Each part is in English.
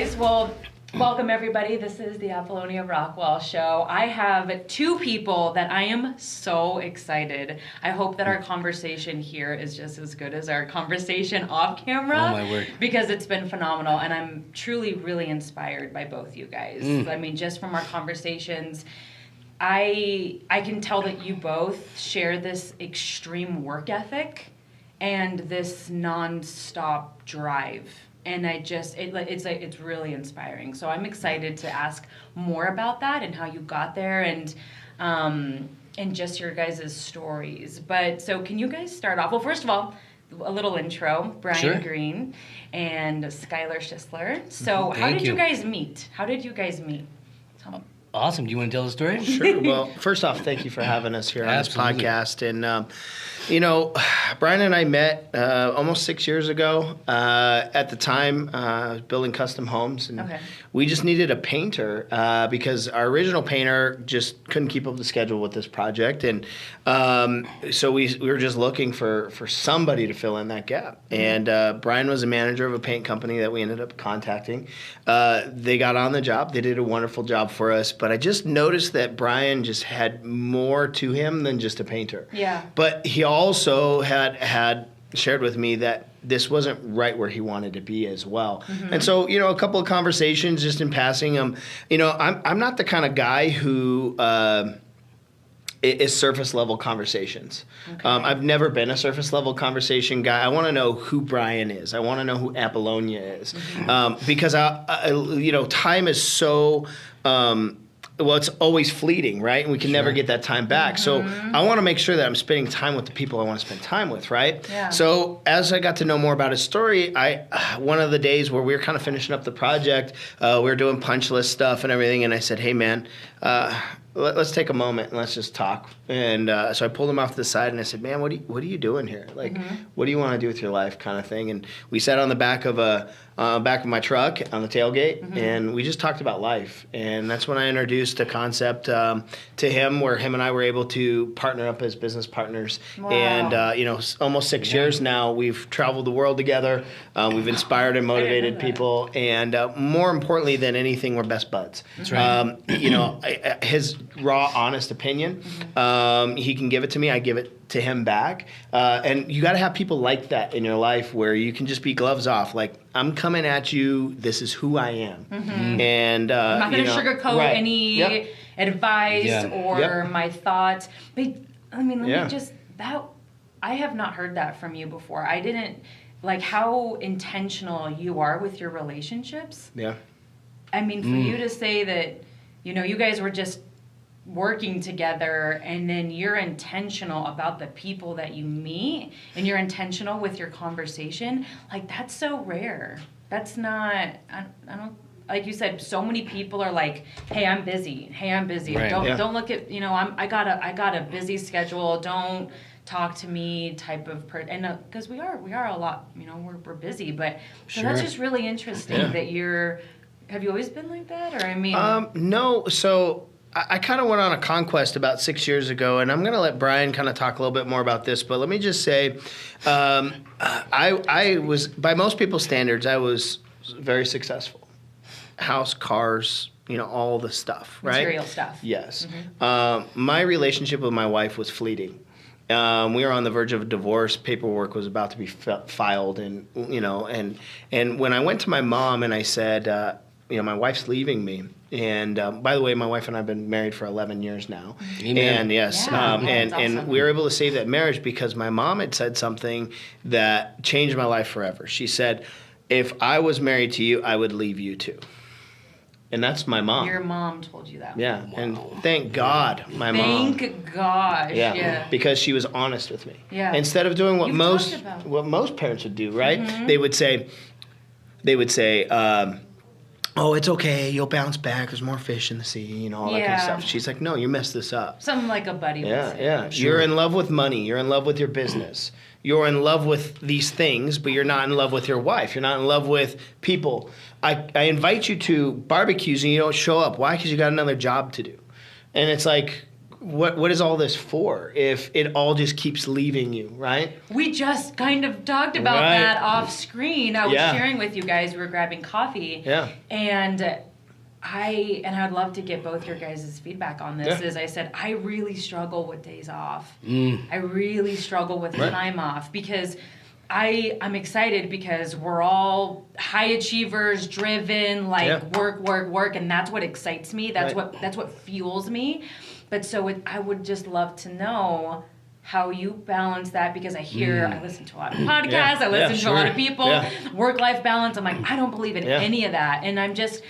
guys. Well, welcome everybody. This is the Apolonia Rockwell Show. I have two people that I am so excited. I hope that our conversation here is just as good as our conversation off camera. Oh my word. Because it's been phenomenal, and I'm truly really inspired by both you guys. I mean, just from our conversations, I can tell that you both share this extreme work ethic and this non-stop drive. And it's really inspiring. So I'm excited to ask more about that and how you got there and just your guys' stories. But so can you guys start off? Well, first of all, a little intro. Brian Green and Skyler Schissler. So how did you guys meet? How did you guys meet? Awesome. Do you want to tell the story? Sure. Well, first off, thank you for having us here on this podcast. And, Brian and I met almost 6 years ago. At the time, I was building custom homes. And we just needed a painter because our original painter just couldn't keep up with the schedule with this project. And so we were just looking for somebody to fill in that gap. And Brian was a manager of a paint company that we ended up contacting. They got on the job. They did a wonderful job for us. But I just noticed that Brian just had more to him than just a painter. Yeah. But he also had shared with me that this wasn't right where he wanted to be as well. And so, a couple of conversations just in passing. I'm not the kind of guy who is surface level conversations. Okay. I've never been a surface level conversation guy. I want to know who Brian is. I want to know who Apolonia is, because time is so. It's always fleeting, right? And we can never get that time back. So I want to make sure that I'm spending time with the people I want to spend time with, right? Yeah. So as I got to know more about his story, one of the days where we were kind of finishing up the project, we were doing punch list stuff and everything, and I said, hey, man, let's take a moment and let's just talk. And so I pulled him off to the side and I said, man, what are you doing here? Like, what do you want to do with your life, kind of thing? And we sat on the back of my truck on the tailgate, and we just talked about life. And that's when I introduced a concept to him where him and I were able to partner up as business partners. Wow. And, almost 6 years now, we've traveled the world together. We've inspired and motivated people. And more importantly than anything, we're best buds. That's right. His raw, honest opinion, he can give it to me. I give it to him back. And you got to have people like that in your life where you can just be gloves off. Like, I'm coming at you. This is who I am. And I'm not going to sugarcoat any advice or my thoughts. But I mean, let me just I have not heard that from you before. I didn't like how intentional you are with your relationships. Yeah. I mean, for you to say that, you guys were just working together and then you're intentional about the people that you meet and you're intentional with your conversation, like that's so rare. That's not, I don't, like you said, so many people are like, hey, I'm busy. Right. Don't look at, I got a busy schedule. Don't talk to me type of person. And because we are a lot, we're busy, but so that's just really interesting that have you always been like that? Or I mean, no. So I kind of went on a conquest about 6 years ago, and I'm going to let Brian kind of talk a little bit more about this. But let me just say, I was, by most people's standards, I was very successful. House, cars, all the stuff, right? Material stuff. Yes. My relationship with my wife was fleeting. We were on the verge of a divorce. Paperwork was about to be filed, and and when I went to my mom and I said, my wife's leaving me. And by the way, my wife and I have been married for 11 years now. Amen. And yes, awesome. And we were able to save that marriage because my mom had said something that changed my life forever. She said, if I was married to you, I would leave you too. And that's my mom. Your mom told you that. Yeah, wow. And thank God my mom. Thank God. Yeah, because she was honest with me. Yeah. Instead of doing what most parents would do, right? They would say, oh, it's okay, you'll bounce back, there's more fish in the sea, all that kind of stuff. She's like, no, you messed this up. Something like a buddy would say. Yeah. Sure. You're in love with money, you're in love with your business. You're in love with these things, but you're not in love with your wife. You're not in love with people. I invite you to barbecues and you don't show up. Why? Because you got another job to do. And it's like, what is all this for if it all just keeps leaving you, right? We just kind of talked about that off screen. I was sharing with you guys. We were grabbing coffee. Yeah. And I'd love to get both your guys' feedback on this. Is I said, I really struggle with days off. I really struggle with time off because I'm excited because we're all high achievers, driven, work, and that's what excites me. That's what fuels me. But I would just love to know how you balance that because I listen to a lot of podcasts, I listen to a lot of people, work-life balance. I'm like, I don't believe in any of that. And I'm just,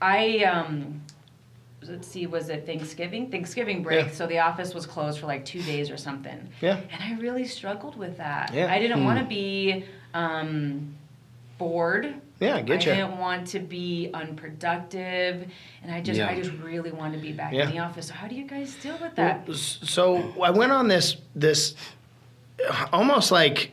let's see, was it Thanksgiving break, so the office was closed for like 2 days or something. Yeah. And I really struggled with that. Yeah. I didn't want to be bored. Yeah, I get you. I didn't want to be unproductive, and I just really wanted to be back in the office. So how do you guys deal with that? Well, so I went on this almost like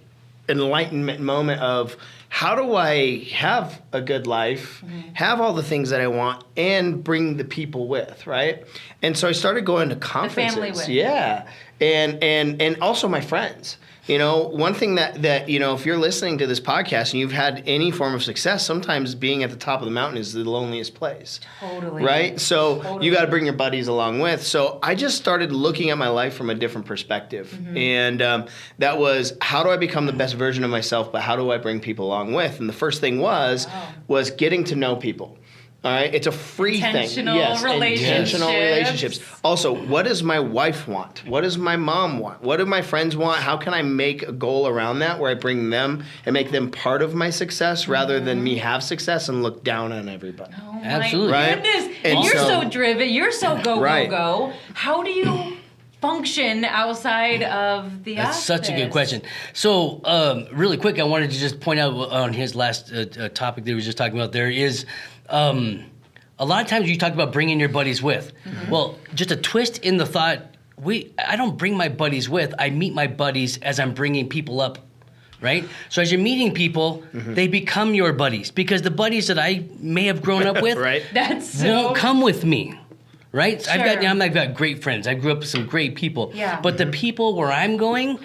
enlightenment moment of how do I have a good life, have all the things that I want, and bring the people with, right? And so I started going to conferences. The family with. Yeah, and also my friends. You know, one thing that you know, if you're listening to this podcast and you've had any form of success, sometimes being at the top of the mountain is the loneliest place. Totally. Right? So you got to bring your buddies along with. So I just started looking at my life from a different perspective. And that was, how do I become the best version of myself, but how do I bring people along with? And the first thing was getting to know people. All right, it's a free thing. Yes, intentional relationships. Also, what does my wife want? What does my mom want? What do my friends want? How can I make a goal around that where I bring them and make them part of my success rather than me have success and look down on everybody? Oh my goodness! And you're so driven. You're so go. How do you function outside of the office? That's such a good question. So, really quick, I wanted to just point out on his last topic that he was just talking about. There is. A lot of times you talk about bringing your buddies with. Well, just a twist in the thought, I don't bring my buddies with. I meet my buddies as I'm bringing people up, right? So as you're meeting people, they become your buddies because the buddies that I may have grown up with won't come with me. Right? Sure. I've got great friends. I grew up with some great people. Yeah. But the people where I'm going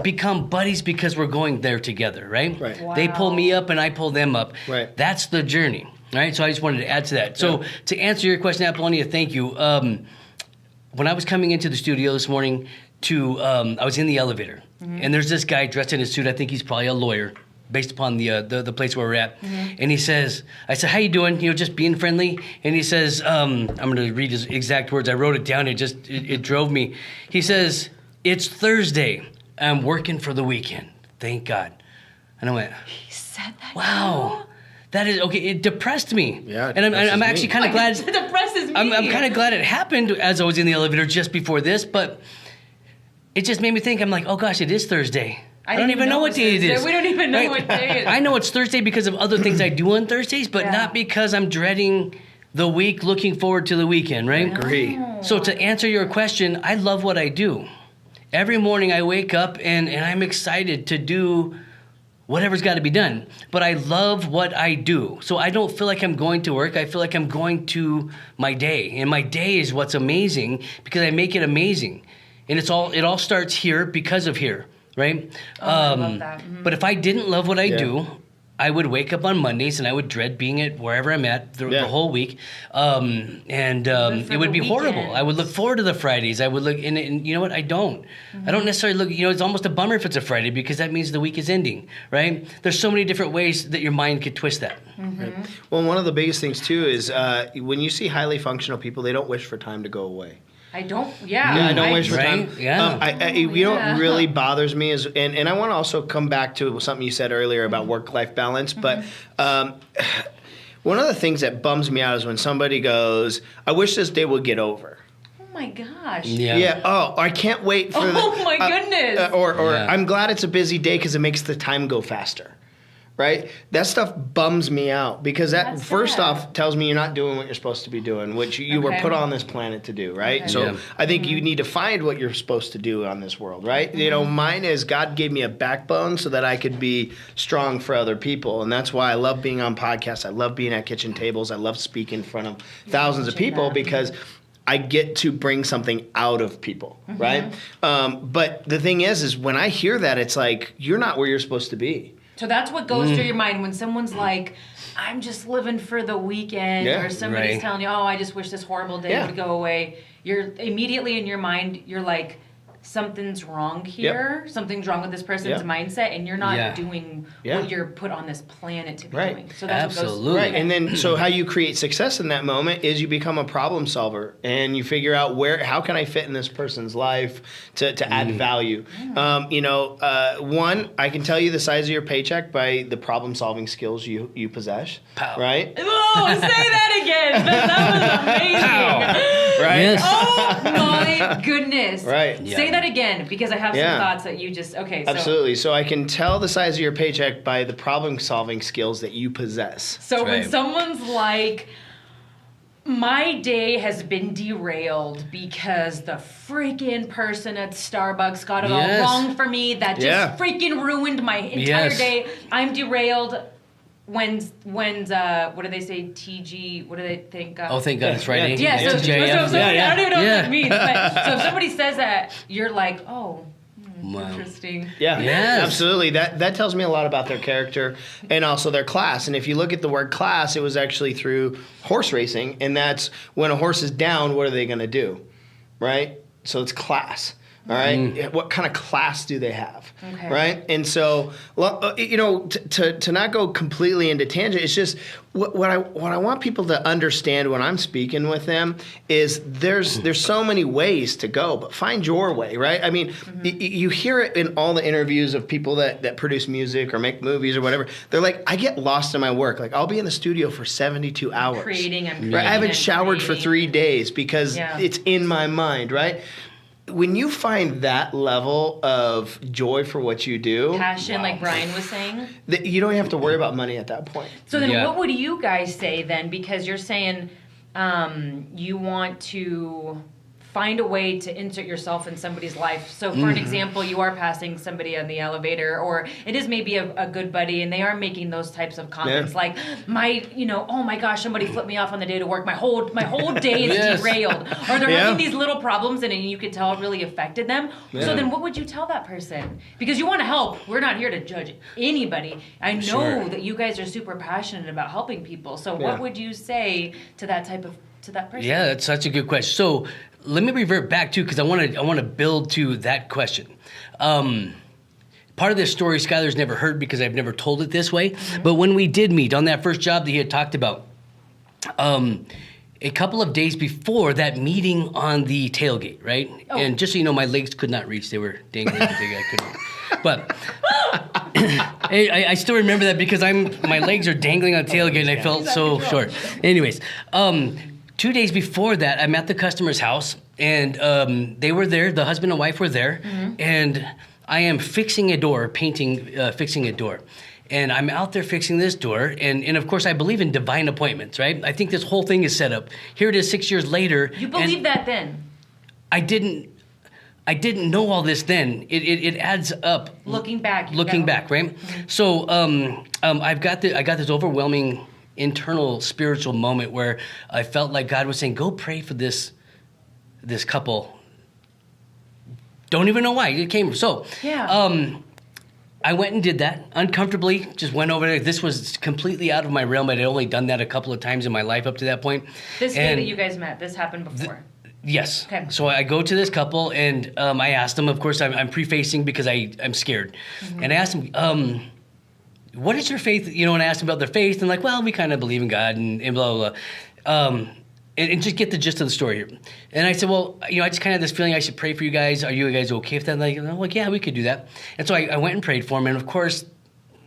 become buddies because we're going there together, right? Wow. They pull me up and I pull them up. Right. That's the journey, right? So I just wanted to add to that. So to answer your question, Apolonia, thank you. When I was coming into the studio this morning, I was in the elevator, and there's this guy dressed in a suit. I think he's probably a lawyer, based upon the place where we're at. And he says, I said, how you doing? You know, just being friendly. And he says, I'm going to read his exact words. I wrote it down. It drove me. He says, it's Thursday. I'm working for the weekend. Thank God. And I went, he said that. Wow. That is, okay, it depressed me. Yeah, and I'm actually kind of glad. It depresses me. I'm kind of glad it happened as I was in the elevator just before this, but it just made me think, I'm like, oh gosh, it is Thursday. I don't even know what day it is. We don't even know what day it is. I know it's Thursday because of other things I do on Thursdays, but not because I'm dreading the week, looking forward to the weekend, right? Agree. So to answer your question, I love what I do. Every morning I wake up and I'm excited to do whatever's got to be done. But I love what I do. So I don't feel like I'm going to work. I feel like I'm going to my day. And my day is what's amazing because I make it amazing. And it all starts here because of here, right? I love that. But if I didn't love what I do, I would wake up on Mondays and I would dread being at wherever I'm at the whole week. It would be horrible. I would look forward to the Fridays. I would look, and you know what? I don't necessarily look, it's almost a bummer if it's a Friday because that means the week is ending, right? There's so many different ways that your mind could twist that. Right. Well, one of the biggest things too is when you see highly functional people, they don't wish for time to go away. I don't. I don't wish for time. Yeah. You know what really bothers me is, and I want to also come back to something you said earlier about work-life balance. But one of the things that bums me out is when somebody goes, "I wish this day would get over." Oh my gosh. Yeah. Oh, I can't wait for. Oh my goodness. Or I'm glad it's a busy day because it makes the time go faster. Right? That stuff bums me out because that first off tells me you're not doing what you're supposed to be doing, which you were put on this planet to do, right? Okay. So I think you need to find what you're supposed to do on this world, right? You know, mine is God gave me a backbone so that I could be strong for other people. And that's why I love being on podcasts. I love being at kitchen tables. I love speaking in front of thousands of people because I get to bring something out of people, right? But the thing is when I hear that, it's like, you're not where you're supposed to be. So that's what goes through your mind when someone's like, I'm just living for the weekend, or somebody's telling you, oh, I just wish this horrible day would go away. You're immediately in your mind, you're like, something's wrong here. Something's wrong with this person's mindset, and you're not doing what you're put on this planet to be doing. So that's what goes right. And then, so how you create success in that moment is you become a problem solver, and you figure out how can I fit in this person's life to add value. One, I can tell you the size of your paycheck by the problem solving skills you possess. Pow. Right? Oh, say that again. That was amazing. Pow. Right? Yes. Oh my goodness. Right. Say that again, because I have some thoughts that you just, Absolutely. So I can tell the size of your paycheck by the problem solving skills that you possess. So when someone's like, my day has been derailed because the freaking person at Starbucks got it all wrong for me, that just freaking ruined my entire day. I'm derailed. When's what do they say? TG? What do they think? Oh, thank God it's Friday. Yeah. So, TJM. so I don't even know what that means. But, so if somebody says that, you're like, oh. Interesting. Yeah, absolutely. That tells me a lot about their character and also their class. And if you look at the word class, it was actually through horse racing, and that's when a horse is down, what are they going to do, right? So it's class. All right. What kind of class do they have? Okay. Right. And so, to not go completely into tangent, it's just what I want people to understand when I'm speaking with them is there's so many ways to go, but find your way. Right. I mean, you hear it in all the interviews of people that produce music or make movies or whatever. They're like, I get lost in my work. Like, I'll be in the studio for 72 hours. Creating. Right? I haven't showered for 3 days because it's in my mind. Right. When you find that level of joy for what you do, passion, like Brian was saying, you don't have to worry about money at that point. So then what would you guys say then? Because you're saying you want to find a way to insert yourself in somebody's life. So for an example, you are passing somebody on the elevator, or it is maybe a good buddy, and they are making those types of comments like, oh my gosh, somebody flipped me off on the day to work. My whole day is derailed. Or they're having these little problems, and you could tell it really affected them. Yeah. So then what would you tell that person? Because you want to help. We're not here to judge anybody. I know that you guys are super passionate about helping people. So what would you say to that person? Yeah, that's such a good question. So let me revert back too, because I want to build to that question. Part of this story Skyler's never heard because I've never told it this way. But when we did meet on that first job that he had talked about, a couple of days before that meeting on the tailgate, right? Oh. And just so you know, my legs could not reach; they were dangling. I couldn't. But I still remember that because my legs are dangling on the tailgate, and I felt so short. Anyways. 2 days before that, I'm at the customer's house, and they were there. The husband and wife were there, and I am fixing a door, fixing a door. And I'm out there fixing this door, and of course, I believe in divine appointments, right? I think this whole thing is set up. Here it is 6 years later. You believe that then? I didn't know all this then. It adds up. Looking back, right? So I got this overwhelming internal spiritual moment where I felt like God was saying, go pray for this couple. Don't even know why it came. So I went and did that uncomfortably, just went over there. This was completely out of my realm. I'd only done that a couple of times in my life up to that point. Day that you guys met, this happened before? Yes. Okay. So I go to this couple, and I asked them, of course, I'm prefacing because I'm scared. And I asked them, what is your faith? And I asked them about their faith, and like, well, we kind of believe in God and blah, blah, blah. And just get the gist of the story here. And I said, well, I just kind of had this feeling I should pray for you guys. Are you guys okay with that? And I'm like, yeah, we could do that. And so I went and prayed for them. And of course,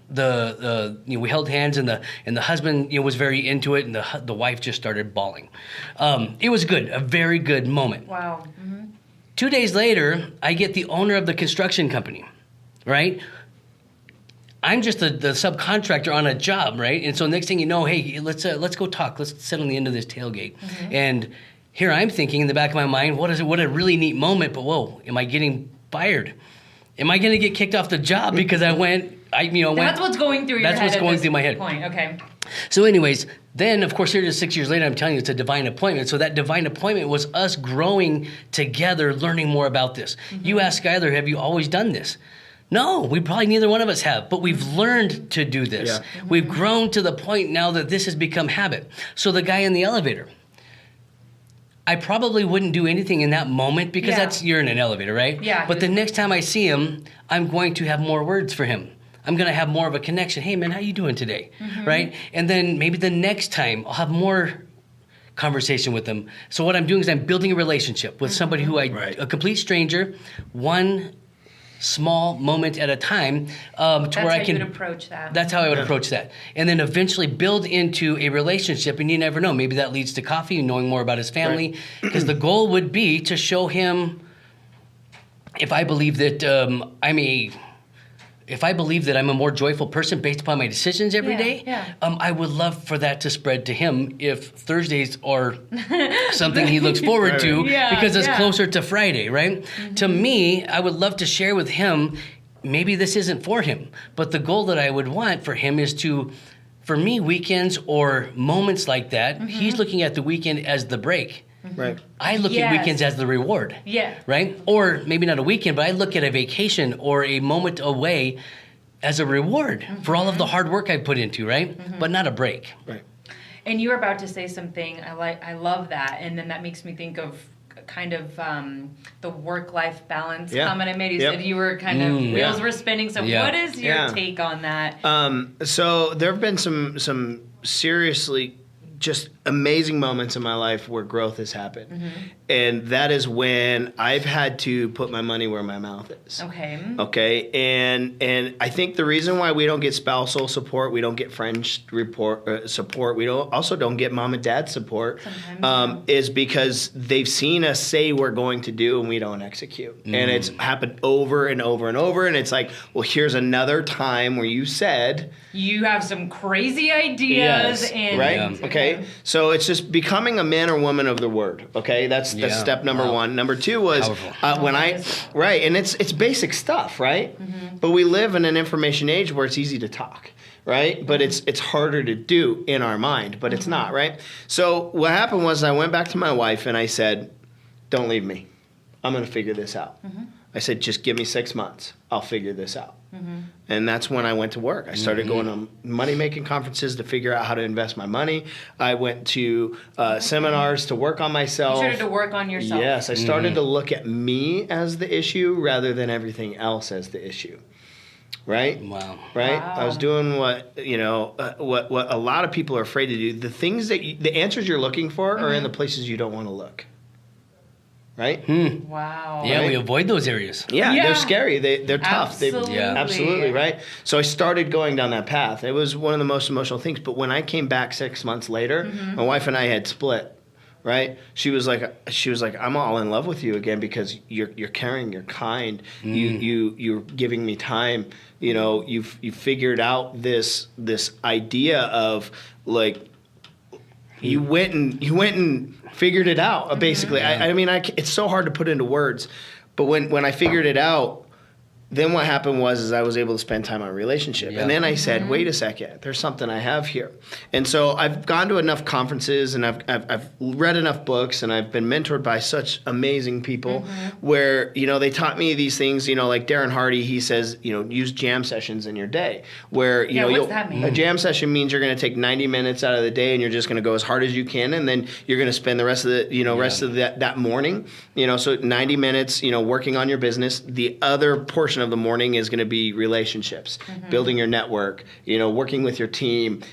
we held hands, and the husband was very into it, and the wife just started bawling. It was good, a very good moment. Wow. 2 days later, I get the owner of the construction company, right? I'm just the subcontractor on a job, right? And so next thing you know, hey, let's go talk. Let's sit on the end of this tailgate. And here I'm thinking in the back of my mind, what a really neat moment. But whoa, am I getting fired? Am I going to get kicked off the job because I went? That's what's going through your head. That's what's going through my head. Point. Okay. So, anyways, Then, of course, here it is 6 years later, I'm telling you, it's a divine appointment. So that divine appointment was us growing together, learning more about this. You ask Skyler, have you always done this? No, we probably neither one of us have, but we've learned to do this. Yeah. We've grown to the point now that this has become habit. So the guy in the elevator, I probably wouldn't do anything in that moment because you're in an elevator, right? Yeah. But the next time I see him, I'm going to have more words for him. I'm going to have more of a connection. Hey, man, how you doing today? Right? And then maybe the next time I'll have more conversation with them. So what I'm doing is I'm building a relationship with somebody who a complete stranger, one small moment at a time, to where I can approach that. That's how I would approach that, and then eventually build into a relationship. And you never know, maybe that leads to coffee and knowing more about his family, because the goal would be to show him, if I believe that I'm a more joyful person based upon my decisions every day, I would love for that to spread to him if Thursdays are something he looks forward to because it's closer to Friday, right? To me, I would love to share with him, maybe this isn't for him, but the goal that I would want for him is to, for me, weekends or moments like that, he's looking at the weekend as the break. Right. I look at weekends as the reward. Yeah. Right? Or maybe not a weekend, but I look at a vacation or a moment away as a reward for all of the hard work I put into, right? But not a break. Right. And you were about to say something. I love that. And then that makes me think of kind of the work-life balance comment I made. You said you were kind of wheels were spinning. So what is your take on that? So there have been some seriously just amazing moments in my life where growth has happened. And that is when I've had to put my money where my mouth is. Okay. And I think the reason why we don't get spousal support, we don't get friend support, we don't get mom and dad support, is because they've seen us say we're going to do and we don't execute. And it's happened over and over and over. And it's like, well, here's another time where you said you have some crazy ideas and right? Okay. So it's just becoming a man or woman of the word. Okay. That's step number one. Number two was when and it's basic stuff, right? But we live in an information age where it's easy to talk, right? But it's harder to do in our mind, but it's not, right? So what happened was I went back to my wife and I said, don't leave me. I'm going to figure this out. I said, just give me 6 months. I'll figure this out. And that's when I went to work. I started going on money-making conferences to figure out how to invest my money. I went to seminars to work on myself. You started to work on yourself. Yes, I started to look at me as the issue rather than everything else as the issue. Right? Wow. Right? Wow. I was doing what a lot of people are afraid to do. The things the answers you're looking for are in the places you don't want to look. Right? Wow. Yeah, we avoid those areas. Yeah, they're scary. They're tough. Absolutely. Absolutely, right? So I started going down that path. It was one of the most emotional things. But when I came back 6 months later, my wife and I had split. Right? She was like, I'm all in love with you again because you're caring, you're kind, you're giving me time. You know, you figured out this idea of like. You went and figured it out, basically. I mean, it's so hard to put into words. But when I figured it out, then what happened was I was able to spend time on a relationship. Yeah. And then I said, wait a second, there's something I have here. And so I've gone to enough conferences and I've read enough books and I've been mentored by such amazing people where, they taught me these things, like Darren Hardy, he says, use jam sessions in your day. Where, what's that mean? A jam session means you're going to take 90 minutes out of the day and you're just going to go as hard as you can. And then you're going to spend the rest of that morning, so 90 minutes, working on your business. The other portion of the morning is going to be relationships, building your network, working with your team,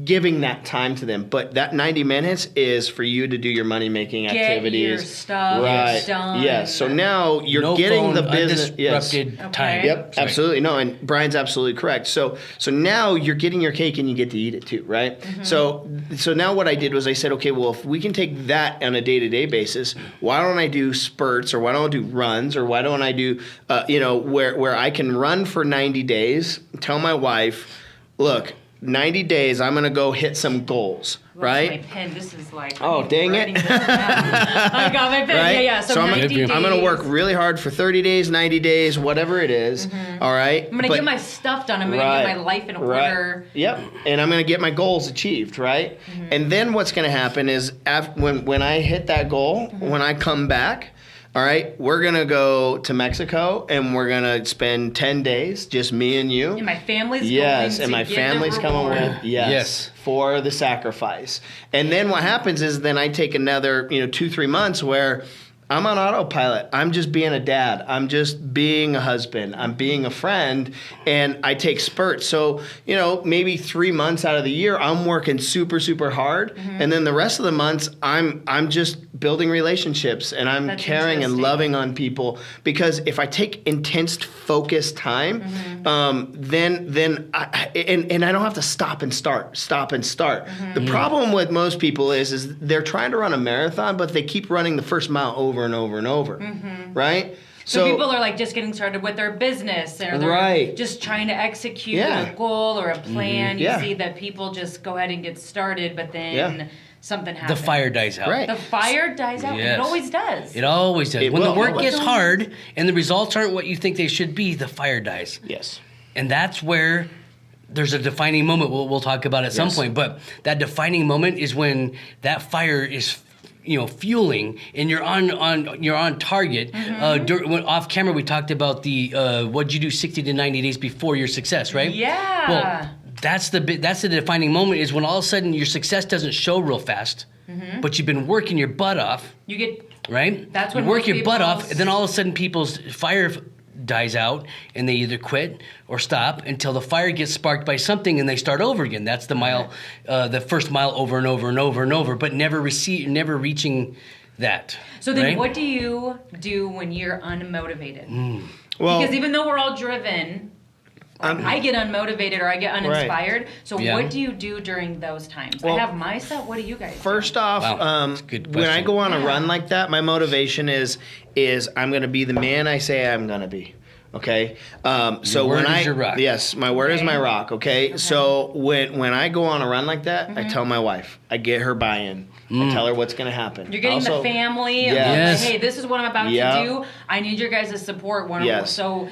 giving that time to them. But that 90 minutes is for you to do your money-making activities. Get your stuff done. Yes. So now you're getting the business. Undisrupted time. Yep. Sorry. Absolutely. No, and Brian's absolutely correct. So now you're getting your cake and you get to eat it too, right? So now what I did was I said, okay, well, if we can take that on a day-to-day basis, why don't I do spurts or why don't I do runs or why don't I do, where I can run for 90 days, tell my wife, look, 90 days, I'm going to go hit some goals. Right? My pen. This is like. Oh, dang it. I got my pen. Right? Yeah. So 90 days. I'm going to work really hard for 30 days, 90 days, whatever it is. All right? I'm going to get my stuff done. I'm going to get my life in order. Yep. And I'm going to get my goals achieved, right? And then what's going to happen is when I hit that goal, when I come back, all right, we're going to go to Mexico and we're going to spend 10 days, just me and you. And my family's going Yes, to and my give family's the coming reward. with. Yes. For the sacrifice. And then what happens is then I take another, 2-3 months where I'm on autopilot. I'm just being a dad. I'm just being a husband. I'm being a friend, and I take spurts. So, maybe 3 months out of the year, I'm working super, super hard, and then the rest of the months, I'm just building relationships, and I'm caring and loving on people. Because if I take intense, focused time, then I don't have to stop and start. The problem with most people is they're trying to run a marathon, but they keep running the first mile over and over and over, right? So people are like just getting started with their business, or they're just trying to execute a goal or a plan. You see that people just go ahead and get started, but then something happens. The fire dies out. Right. The fire dies out. Yes. It always does. It always does. When the work gets hard and the results aren't what you think they should be, the fire dies. Yes. And that's where there's a defining moment we'll talk about at some point. But that defining moment is when that fire is fueling, and you're on target. Off camera, we talked about the what'd you do 60 to 90 days before your success, right? Yeah. Well, that's the defining moment is when all of a sudden your success doesn't show real fast, but you've been working your butt off. You get right. That's when you work your butt off, and then all of a sudden people's fire dies out, and they either quit or stop until the fire gets sparked by something, and they start over again. That's the mile, the first mile over and over and over and over, but never reaching that. So then, what do you do when you're unmotivated? Well, because even though we're all driven, I get unmotivated or I get uninspired. Right. So what do you do during those times? Well, I have my stuff. What do you guys do? First off, when I go on a run like that, my motivation is I'm going to be the man I say I'm going to be. Okay. So your word is your rock. Yes, my word is my rock. Okay. So when I go on a run like that, I tell my wife, I get her buy-in. I tell her what's going to happen. You're getting the family. Yes. Like, hey, this is what I'm about to do. I need your guys' support. So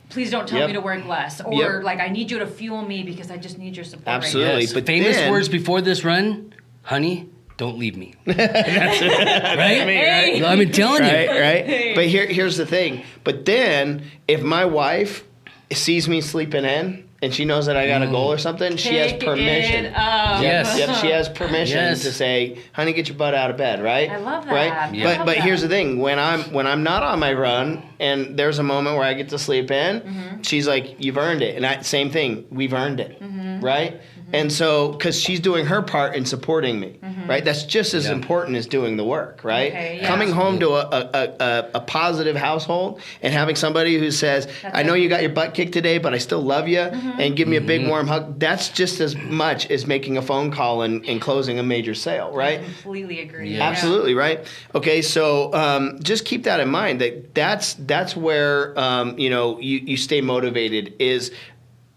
please don't tell me to work less. Or like, I need you to fuel me because I just need your support. Absolutely. Right now. But famous words before this run, honey, don't leave me. That's right? Hey. I'm telling you. Right? Hey. But here's the thing. But then, if my wife sees me sleeping in, and she knows that I got a goal or something, she has permission. Yes. Yep, she has permission to say, honey, get your butt out of bed, right? I love that. Right? Yeah. But here's the thing. When I'm not on my run and there's a moment where I get to sleep in, she's like, you've earned it. And same thing, we've earned it. Right? And so, because she's doing her part in supporting me, right? That's just as important as doing the work, right? Okay, Coming home to a positive household and having somebody who says, I know you got your butt kicked today, but I still love you, and give me a big warm hug, that's just as much as making a phone call and closing a major sale, right? I completely agree. Yeah. Absolutely, right? Okay, so just keep that in mind, that's where, you stay motivated is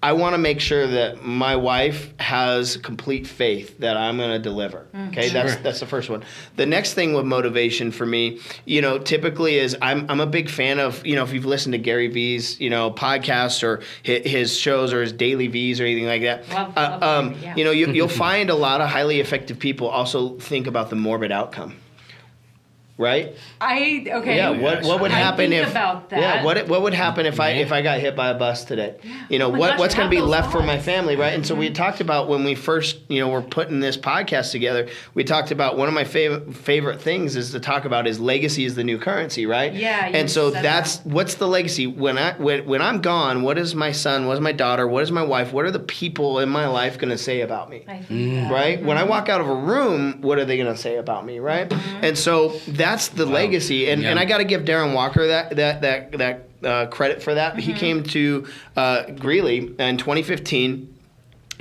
I want to make sure that my wife has complete faith that I'm going to deliver. Okay, that's the first one. The next thing with motivation for me, typically is I'm a big fan of, if you've listened to Gary V's, podcasts or his shows or his daily V's or anything like that. Love you'll find a lot of highly effective people also think about the morbid outcome. Right? Yeah. What would happen if? About that. Yeah. What would happen if I got hit by a bus today? Yeah. What's going to be left for my family, right? And so we talked about when we first were putting this podcast together. We talked about one of my favorite things is to talk about is legacy is the new currency, right? Yeah. And so that's what's the legacy when I'm gone. What is my son? What is my daughter? What is my wife? What are the people in my life going to say about me? I think right? When I walk out of a room, what are they going to say about me, right? And so that's the legacy, and I got to give Darren Walker that credit for that. He came to Greeley in 2015.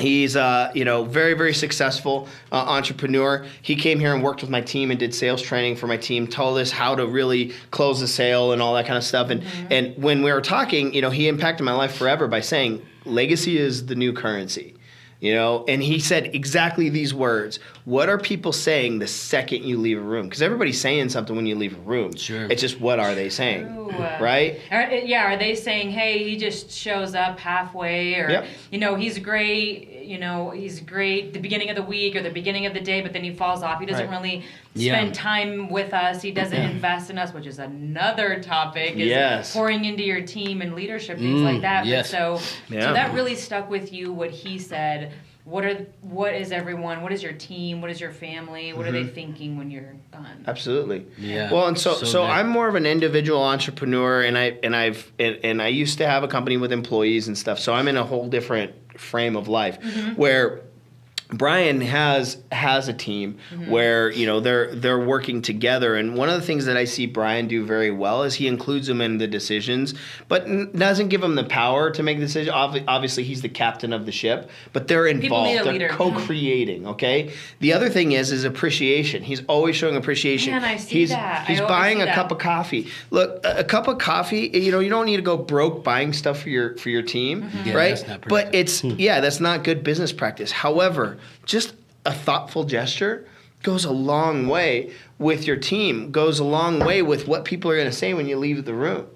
He's very, very successful entrepreneur. He came here and worked with my team and did sales training for my team. Told us how to really close the sale and all that kind of stuff. And when we were talking, he impacted my life forever by saying legacy is the new currency. You know, and he said exactly these words. What are people saying the second you leave a room? Because everybody's saying something when you leave a room. Sure. It's just, what are they saying? Ooh. Right? Are they saying, hey, he just shows up halfway, or, Yep. you know, he's great, he's great the beginning of the week or the beginning of the day, but then he falls off. He doesn't really spend time with us. He doesn't invest in us, which is another topic, is pouring into your team and leadership, things like that. Yes. But so that really stuck with you, what he said. What is everyone? What is your team? What is your family? What are they thinking when you're gone? Absolutely. Yeah. Well, and so I'm more of an individual entrepreneur, and I used to have a company with employees and stuff. So I'm in a whole different frame of life where Brian has a team where, you know, they're working together, and one of the things that I see Brian do very well is he includes them in the decisions, but doesn't give them the power to make the decision. Obviously, he's the captain of the ship, but they're involved. They're co-creating. Okay. The other thing is appreciation. He's always showing appreciation. Man, I see that. He's buying a cup of coffee. Look, a cup of coffee. You know, you don't need to go broke buying stuff for your team, right? That's not but it's that's not good business practice. However, just a thoughtful gesture goes a long way with your team, goes a long way with what people are going to say when you leave the room,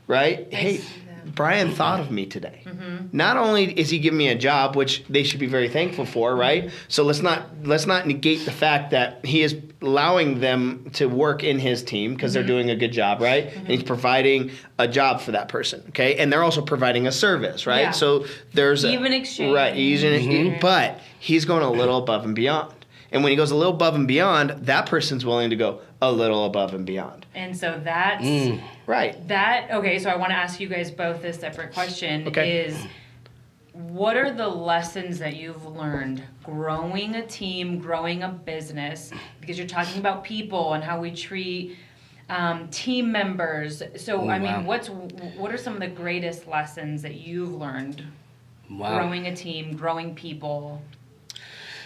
right? Hey, Brian thought of me today. Not only is he giving me a job, which they should be very thankful for, right? So let's not negate the fact that he is allowing them to work in his team because they're doing a good job, right? And he's providing a job for that person, okay? And they're also providing a service, right? Yeah. So there's even exchange, right? But he's going a little above and beyond. And when he goes a little above and beyond, that person's willing to go a little above and beyond. And so that's right. So I want to ask you guys both this separate question is, what are the lessons that you've learned growing a team, growing a business? Because you're talking about people and how we treat team members. So, what are some of the greatest lessons that you've learned growing a team, growing people?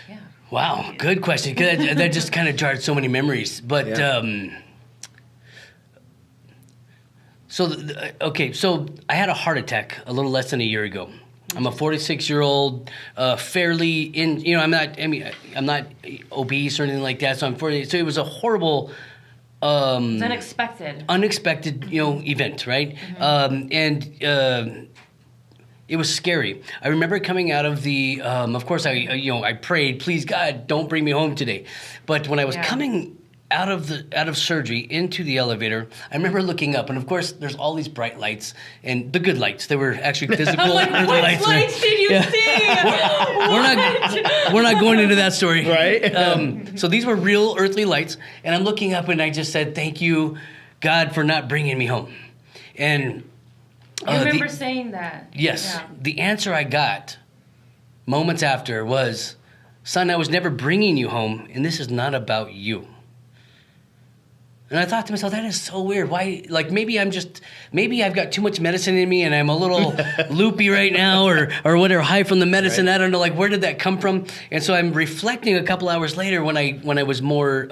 Yeah. Wow, good question. That just kind of jarred so many memories. But so I had a heart attack a little less than a year ago. I'm a 46-year-old, fairly in. You know, I'm not obese or anything like that. So I'm 40. So it was a horrible. It's unexpected. Unexpected, event, right? It was scary. I remember coming out of the. Of course, I prayed, please God, don't bring me home today. But when I was coming out of surgery into the elevator, I remember looking up, and of course, there's all these bright lights and the good lights. They were actually physical what lights. Lights did you see? We're not going into that story, right? So these were real earthly lights, and I'm looking up, and I just said, "Thank you, God, for not bringing me home." And I remember saying that. Yes. Yeah. The answer I got moments after was, "Son, I was never bringing you home, and this is not about you." And I thought to myself, that is so weird. Why? Like, maybe I've got too much medicine in me and I'm a little loopy right now or whatever, high from the medicine. Right. I don't know, like, where did that come from? And so I'm reflecting a couple hours later when I was more,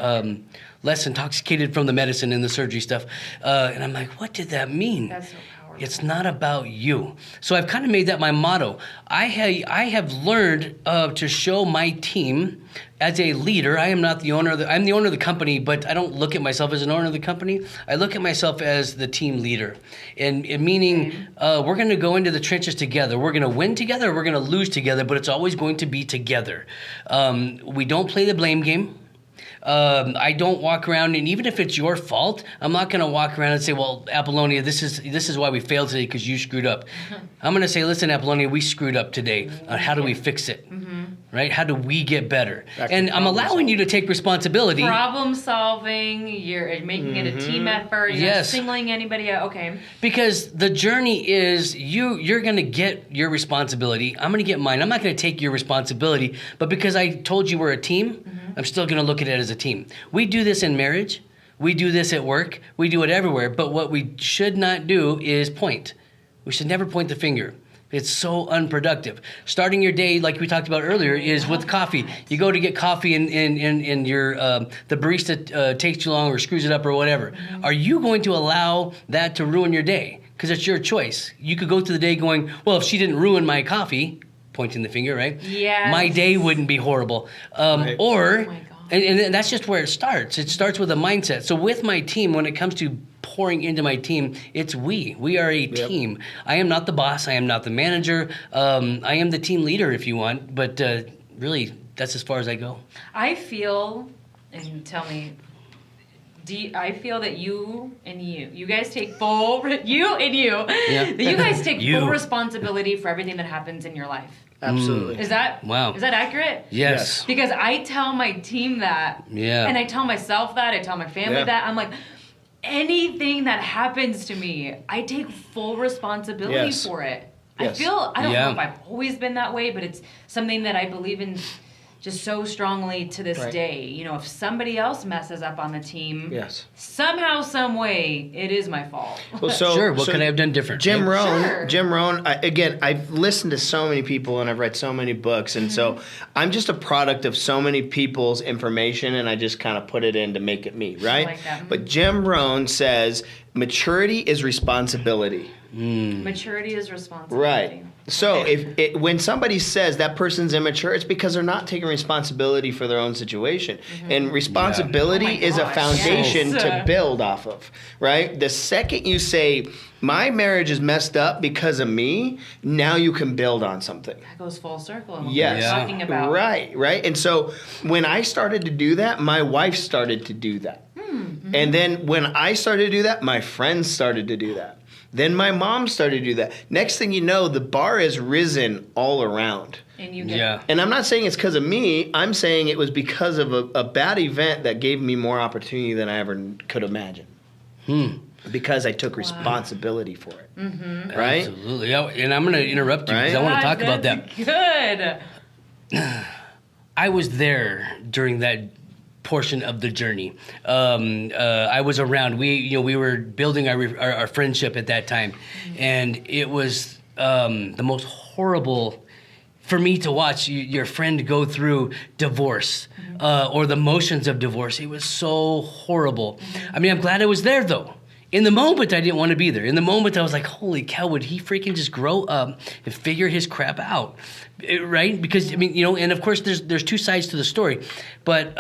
less intoxicated from the medicine and the surgery stuff. And I'm like, what did that mean? That's so powerful. It's not about you. So I've kind of made that my motto. I have learned to show my team as a leader. I am not the owner I'm the owner of the company, but I don't look at myself as an owner of the company. I look at myself as the team leader. And meaning we're going to go into the trenches together. We're going to win together, we're going to lose together, but it's always going to be together. We don't play the blame game. I don't walk around, and even if it's your fault, I'm not going to walk around and say, "Well, Apolonia, this is why we failed today because you screwed up." I'm going to say, "Listen, Apolonia, we screwed up today. How do we fix it? Right? How do we get better?" And I'm allowing you to take responsibility. Problem solving. You're making it a team effort. You're not singling anybody out. Okay. Because the journey is you're going to get your responsibility. I'm going to get mine. I'm not going to take your responsibility, but because I told you we're a team, I'm still going to look at it as a team. We do this in marriage. We do this at work. We do it everywhere. But what we should not do is point. We should never point the finger. It's so unproductive. Starting your day, like we talked about earlier, is with coffee. You go to get coffee and your the barista takes too long or screws it up or whatever. Are you going to allow that to ruin your day? Because it's your choice. You could go through the day going, well, if she didn't ruin my coffee, pointing the finger, right? Yes. My day wouldn't be horrible. Right. Or, Oh my God. and that's just where it starts. It starts with a mindset. So with my team, when it comes to pouring into my team, it's we. We are a team. I am not the boss. I am not the manager. I am the team leader if you want. But really, that's as far as I go. I feel, and tell me, I feel that you guys take full, that you guys take full responsibility for everything that happens in your life. Absolutely. Is that accurate? Yes. Because I tell my team that. Yeah. And I tell myself that. I tell my family that. I'm like, anything that happens to me, I take full responsibility for it. Yes. I don't know if I've always been that way, but it's something that I believe in just so strongly to this day. You know, if somebody else messes up on the team, somehow, some way, it is my fault. Well, what could I have done different? Jim Rohn, again, I've listened to so many people and I've read so many books, and so I'm just a product of so many people's information, and I just kind of put it in to make it me, right? I like that. But Jim Rohn says maturity is responsibility. Maturity is responsibility. Right. So when somebody says that person's immature, it's because they're not taking responsibility for their own situation. And responsibility is a foundation to build off of, right? The second you say, my marriage is messed up because of me, now you can build on something. That goes full circle. And Yes. we're talking about. Right. And so when I started to do that, my wife started to do that. And then when I started to do that, my friends started to do that. Then my mom started to do that. Next thing you know, the bar has risen all around. And you get And I'm not saying it's because of me. I'm saying it was because of a bad event that gave me more opportunity than I ever could imagine. Because I took responsibility for it. Right? Absolutely. Yeah, and I'm going to interrupt you because I want to talk about that. Good. I was there during that portion of the journey. I was around. We were building our friendship at that time, and it was the most horrible for me to watch your friend go through divorce or the motions of divorce. It was so horrible. I mean, I'm glad I was there though. In the moment, I didn't want to be there. In the moment, I was like, holy cow, would he freaking just grow up and figure his crap out, right? Because, I mean, and of course, there's two sides to the story. But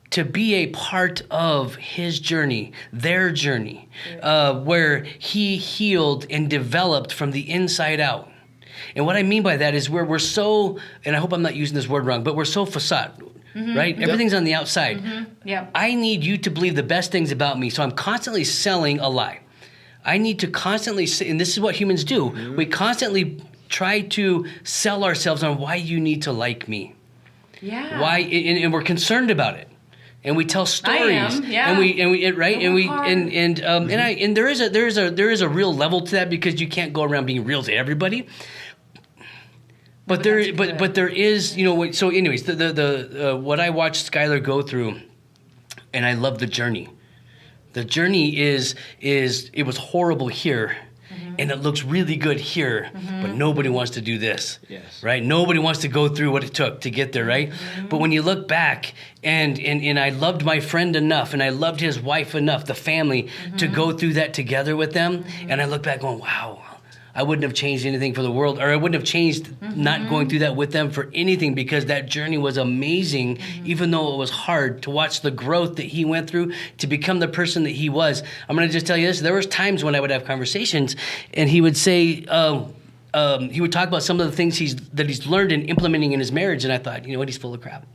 to be a part of his journey, their journey, where he healed and developed from the inside out. And what I mean by that is where we're so, and I hope I'm not using this word wrong, but we're so facade. Right? Everything's on the outside. I need you to believe the best things about me. So I'm constantly selling a lie. I need to constantly say, and this is what humans do. We constantly try to sell ourselves on why you need to like me. Yeah. Why, and we're concerned about it. And we tell stories. I am, yeah. And we right? And there is a real level to that because you can't go around being real to everybody. But there is, so anyways, the what I watched Skyler go through, and I love the journey. The journey is it was horrible here, and it looks really good here, but nobody wants to do this. Yes. Right? Nobody wants to go through what it took to get there, right? But when you look back, and I loved my friend enough, and I loved his wife enough, the family, to go through that together with them, and I look back going, wow. I wouldn't have changed anything for the world, or I wouldn't have changed not going through that with them for anything because that journey was amazing, even though it was hard to watch the growth that he went through to become the person that he was. I'm going to just tell you this. There was times when I would have conversations and he would say, he would talk about some of the things that he's learned and implementing in his marriage. And I thought, you know what? He's full of crap.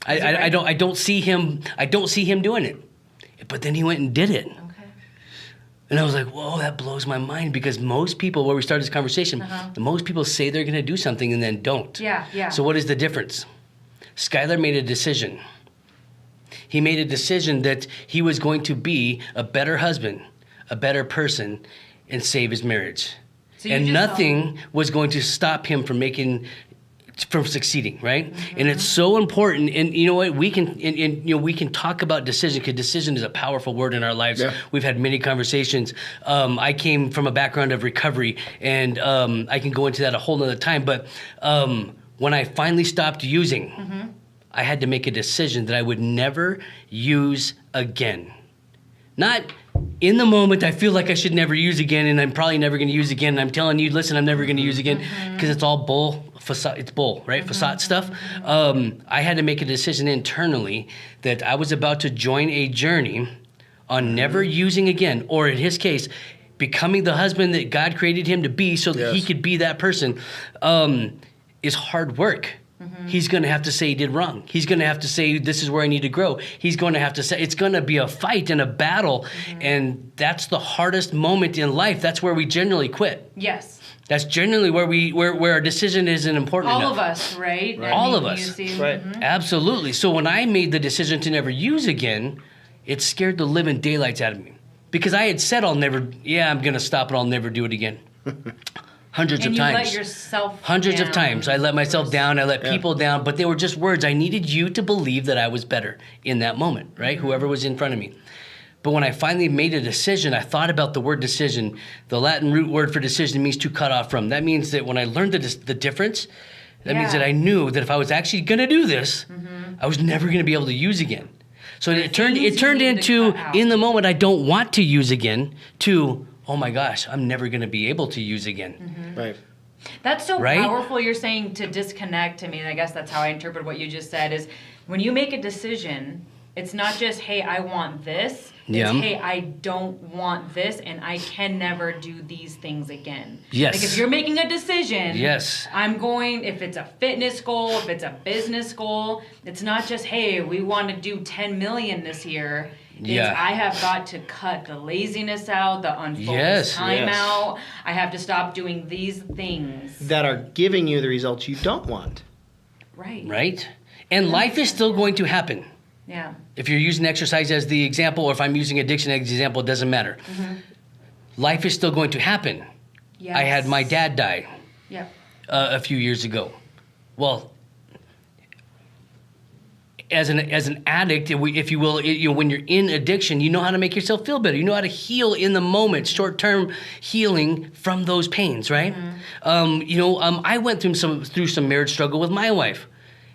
I don't see him doing it. But then he went and did it. And I was like, whoa, that blows my mind because most people, where we started this conversation, most people say they're going to do something and then don't. Yeah. So what is the difference? Skyler made a decision. He made a decision that he was going to be a better husband, a better person, and save his marriage. So and nothing was going to stop him from succeeding, right? And it's so important. And you know what? We can talk about decision because decision is a powerful word in our lives. Yeah. We've had many conversations. I came from a background of recovery, and I can go into that a whole nother time. But when I finally stopped using, I had to make a decision that I would never use again. Not in the moment, I feel like I should never use again, and I'm probably never going to use again. And I'm telling you, listen, I'm never going to use again, because it's all bull. Facade, it's bull, right? Facade stuff. I had to make a decision internally that I was about to join a journey on never using again, or in his case, becoming the husband that God created him to be, so that he could be that person. Is hard work. He's going to have to say he did wrong. He's going to have to say, this is where I need to grow. He's going to have to say, it's going to be a fight and a battle. And that's the hardest moment in life. That's where we generally quit. Yes. That's generally where our decision isn't important enough. All of us, right? All of us. Right. Absolutely. So when I made the decision to never use again, it scared the living daylights out of me. Because I had said I'm going to stop and I'll never do it again. Hundreds of times. And you let yourself Hundreds down. of times. I let myself down. I let people down. But they were just words. I needed you to believe that I was better in that moment, right? Whoever was in front of me. But when I finally made a decision, I thought about the word decision. The Latin root word for decision means to cut off from. That means that when I learned the difference, that means that I knew that if I was actually going to do this, I was never going to be able to use again. So it turned into, in the moment, I don't want to use again, to, oh my gosh, I'm never going to be able to use again. Right. That's so powerful. You're saying to disconnect. I mean, I guess that's how I interpret what you just said, is when you make a decision, it's not just, hey, I want this. It's, hey, I don't want this, and I can never do these things again. Yes. Like, if you're making a decision, yes, I'm going, if it's a fitness goal, if it's a business goal, it's not just, hey, we want to do 10 million this year. It's, I have got to cut the laziness out, the unfocused time out. I have to stop doing these things that are giving you the results you don't want. Right. Right? And life is still going to happen. Yeah. If you're using exercise as the example, or if I'm using addiction as the example, it doesn't matter. Life is still going to happen. Yes. I had my dad die a few years ago. Well, as an addict, if you will, when you're in addiction, you know how to make yourself feel better. You know how to heal in the moment, short-term healing from those pains, right? I went through some marriage struggle with my wife.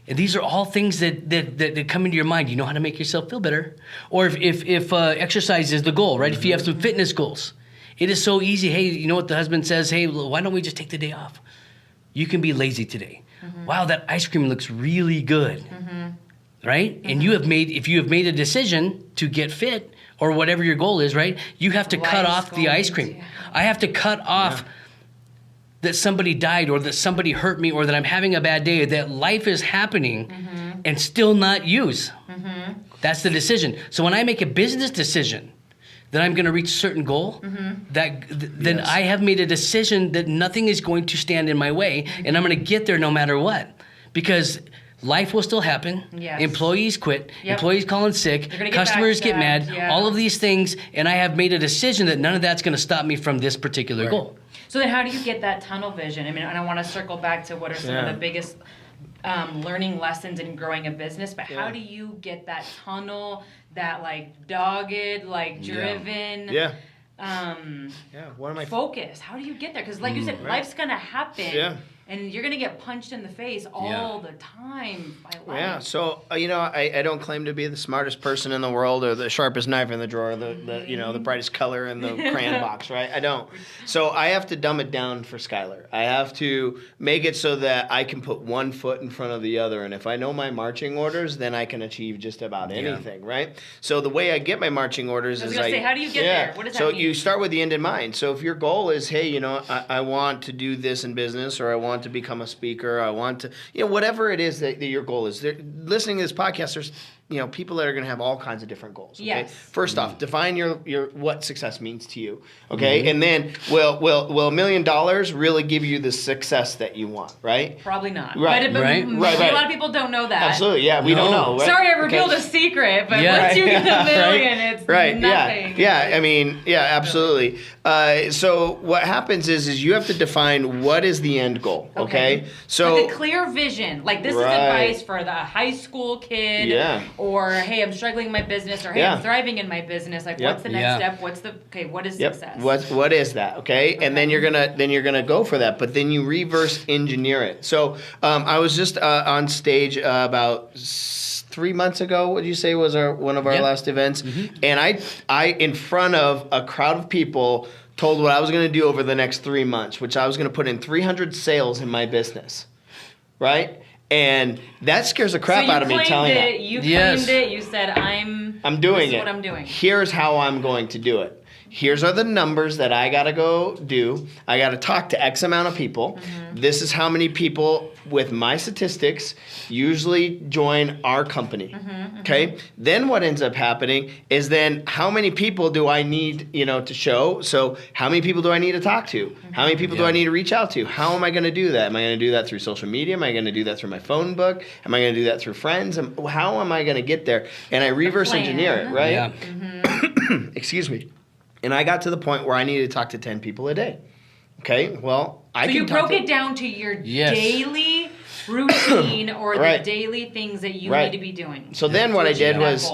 And these are all things that come into your mind. You know how to make yourself feel better. Or if exercise is the goal, right? If you have some fitness goals, it is so easy. Hey, you know what the husband says? Hey, why don't we just take the day off? You can be lazy today. Wow, that ice cream looks really good, right? And if you have made a decision to get fit or whatever your goal is, right? You have to cut off the ice cream. Yeah. I have to cut off. That somebody died, or that somebody hurt me, or that I'm having a bad day, that life is happening and still not use. That's the decision. So when I make a business decision that I'm going to reach a certain goal, then I have made a decision that nothing is going to stand in my way, and I'm going to get there no matter what. Because life will still happen. Yes. Employees quit. Employees call in sick. Customers get mad. Yeah. All of these things, and I have made a decision that none of that's going to stop me from this particular goal. So then how do you get that tunnel vision? I mean, and I want to circle back to what are some of the biggest learning lessons in growing a business, but how do you get that tunnel, that like dogged, like driven, what am I focus? How do you get there? Because like you said, life's going to happen. Yeah. And you're going to get punched in the face all the time by life. Yeah, so, I don't claim to be the smartest person in the world or the sharpest knife in the drawer, the brightest color in the crayon box, right? I don't. So I have to dumb it down for Skyler. I have to make it so that I can put one foot in front of the other. And if I know my marching orders, then I can achieve just about anything, right? So the way I get my marching orders is how do you get there? What does that mean? So you start with the end in mind. So if your goal is, hey, I want to do this in business, or I want to become a speaker, I want to, whatever it is that your goal is. Listening to this podcast, there's people that are going to have all kinds of different goals. Okay? Yes. First off, define your what success means to you. Okay, and then will $1 million really give you the success that you want? Right? Probably not. Right. But right. A lot of people don't know that. Absolutely. Yeah, we don't know. Right? Sorry, I revealed a secret, but once you get the million, it's nothing. Yeah. I mean, absolutely. So what happens is you have to define what is the end goal. Okay. So with a clear vision, like this is advice for the high school kid. or hey, I'm struggling in my business, or hey, I'm thriving in my business. Like, what's the next step? What is success? What is that? Okay, and then you're gonna go for that, but then you reverse engineer it. So I was just on stage about 3 months ago. What did you say was one of our last events? And I in front of a crowd of people told what I was going to do over the next 3 months, which I was going to put in 300 sales in my business, right? And that scares the crap out of me telling that. You claimed it. You said, I'm doing it. This is what I'm doing. Here's how I'm going to do it. Here's are the numbers that I got to go do. I got to talk to X amount of people. This is how many people with my statistics usually join our company. Okay? Then what ends up happening is then how many people do I need, to show? So how many people do I need to talk to? How many people do I need to reach out to? How am I going to do that? Am I going to do that through social media? Am I going to do that through my phone book? Am I going to do that through friends? How am I going to get there? And I reverse engineer it, right? Yeah. Excuse me. And I got to the point where I needed to talk to 10 people a day. Okay, well, So you broke it down to your daily routine or the daily things that you need to be doing. So then what I did is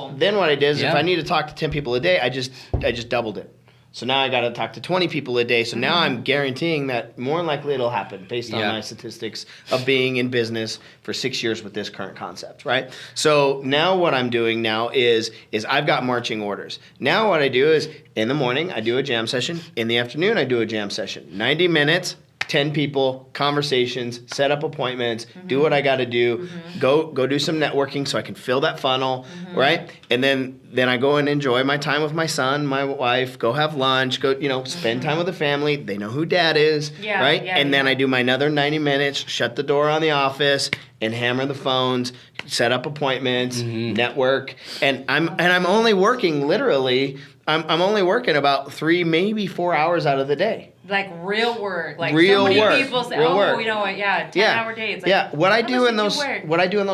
if I need to talk to 10 people a day, I just doubled it. So now I got to talk to 20 people a day. So now I'm guaranteeing that more than likely it'll happen based on my statistics of being in business for 6 years with this current concept, right? So now what I'm doing now is I've got marching orders. Now what I do is in the morning I do a jam session. In the afternoon I do a jam session. 90 minutes. 10 people, conversations, set up appointments, do what I got to do, go do some networking so I can fill that funnel, right? And then I go and enjoy my time with my son, my wife, go have lunch, go, spend time with the family. They know who dad is, right? And then I do my another 90 minutes, shut the door on the office and hammer the phones, set up appointments, network. And I'm only working literally, I'm only working about 3, maybe 4 hours out of the day. Like real work. Like real so many work. people say, real work. 10-hour days. Like, what I do in those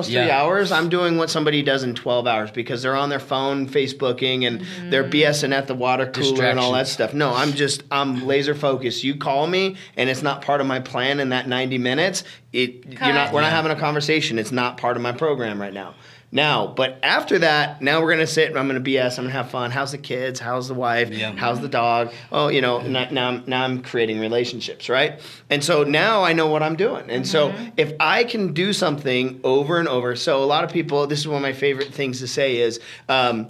3 hours, I'm doing what somebody does in 12 hours because they're on their phone Facebooking and they're BSing at the water cooler and all that stuff. No, I'm laser focused. You call me and it's not part of my plan in that 90 minutes. We're not having a conversation. It's not part of my program right now. But after that, now we're going to sit and I'm going to BS. I'm going to have fun. How's the kids? How's the wife? Yeah. How's the dog? Oh, now I'm creating relationships, right? And so now I know what I'm doing. And so if I can do something over and over, so a lot of people, this is one of my favorite things to say is, I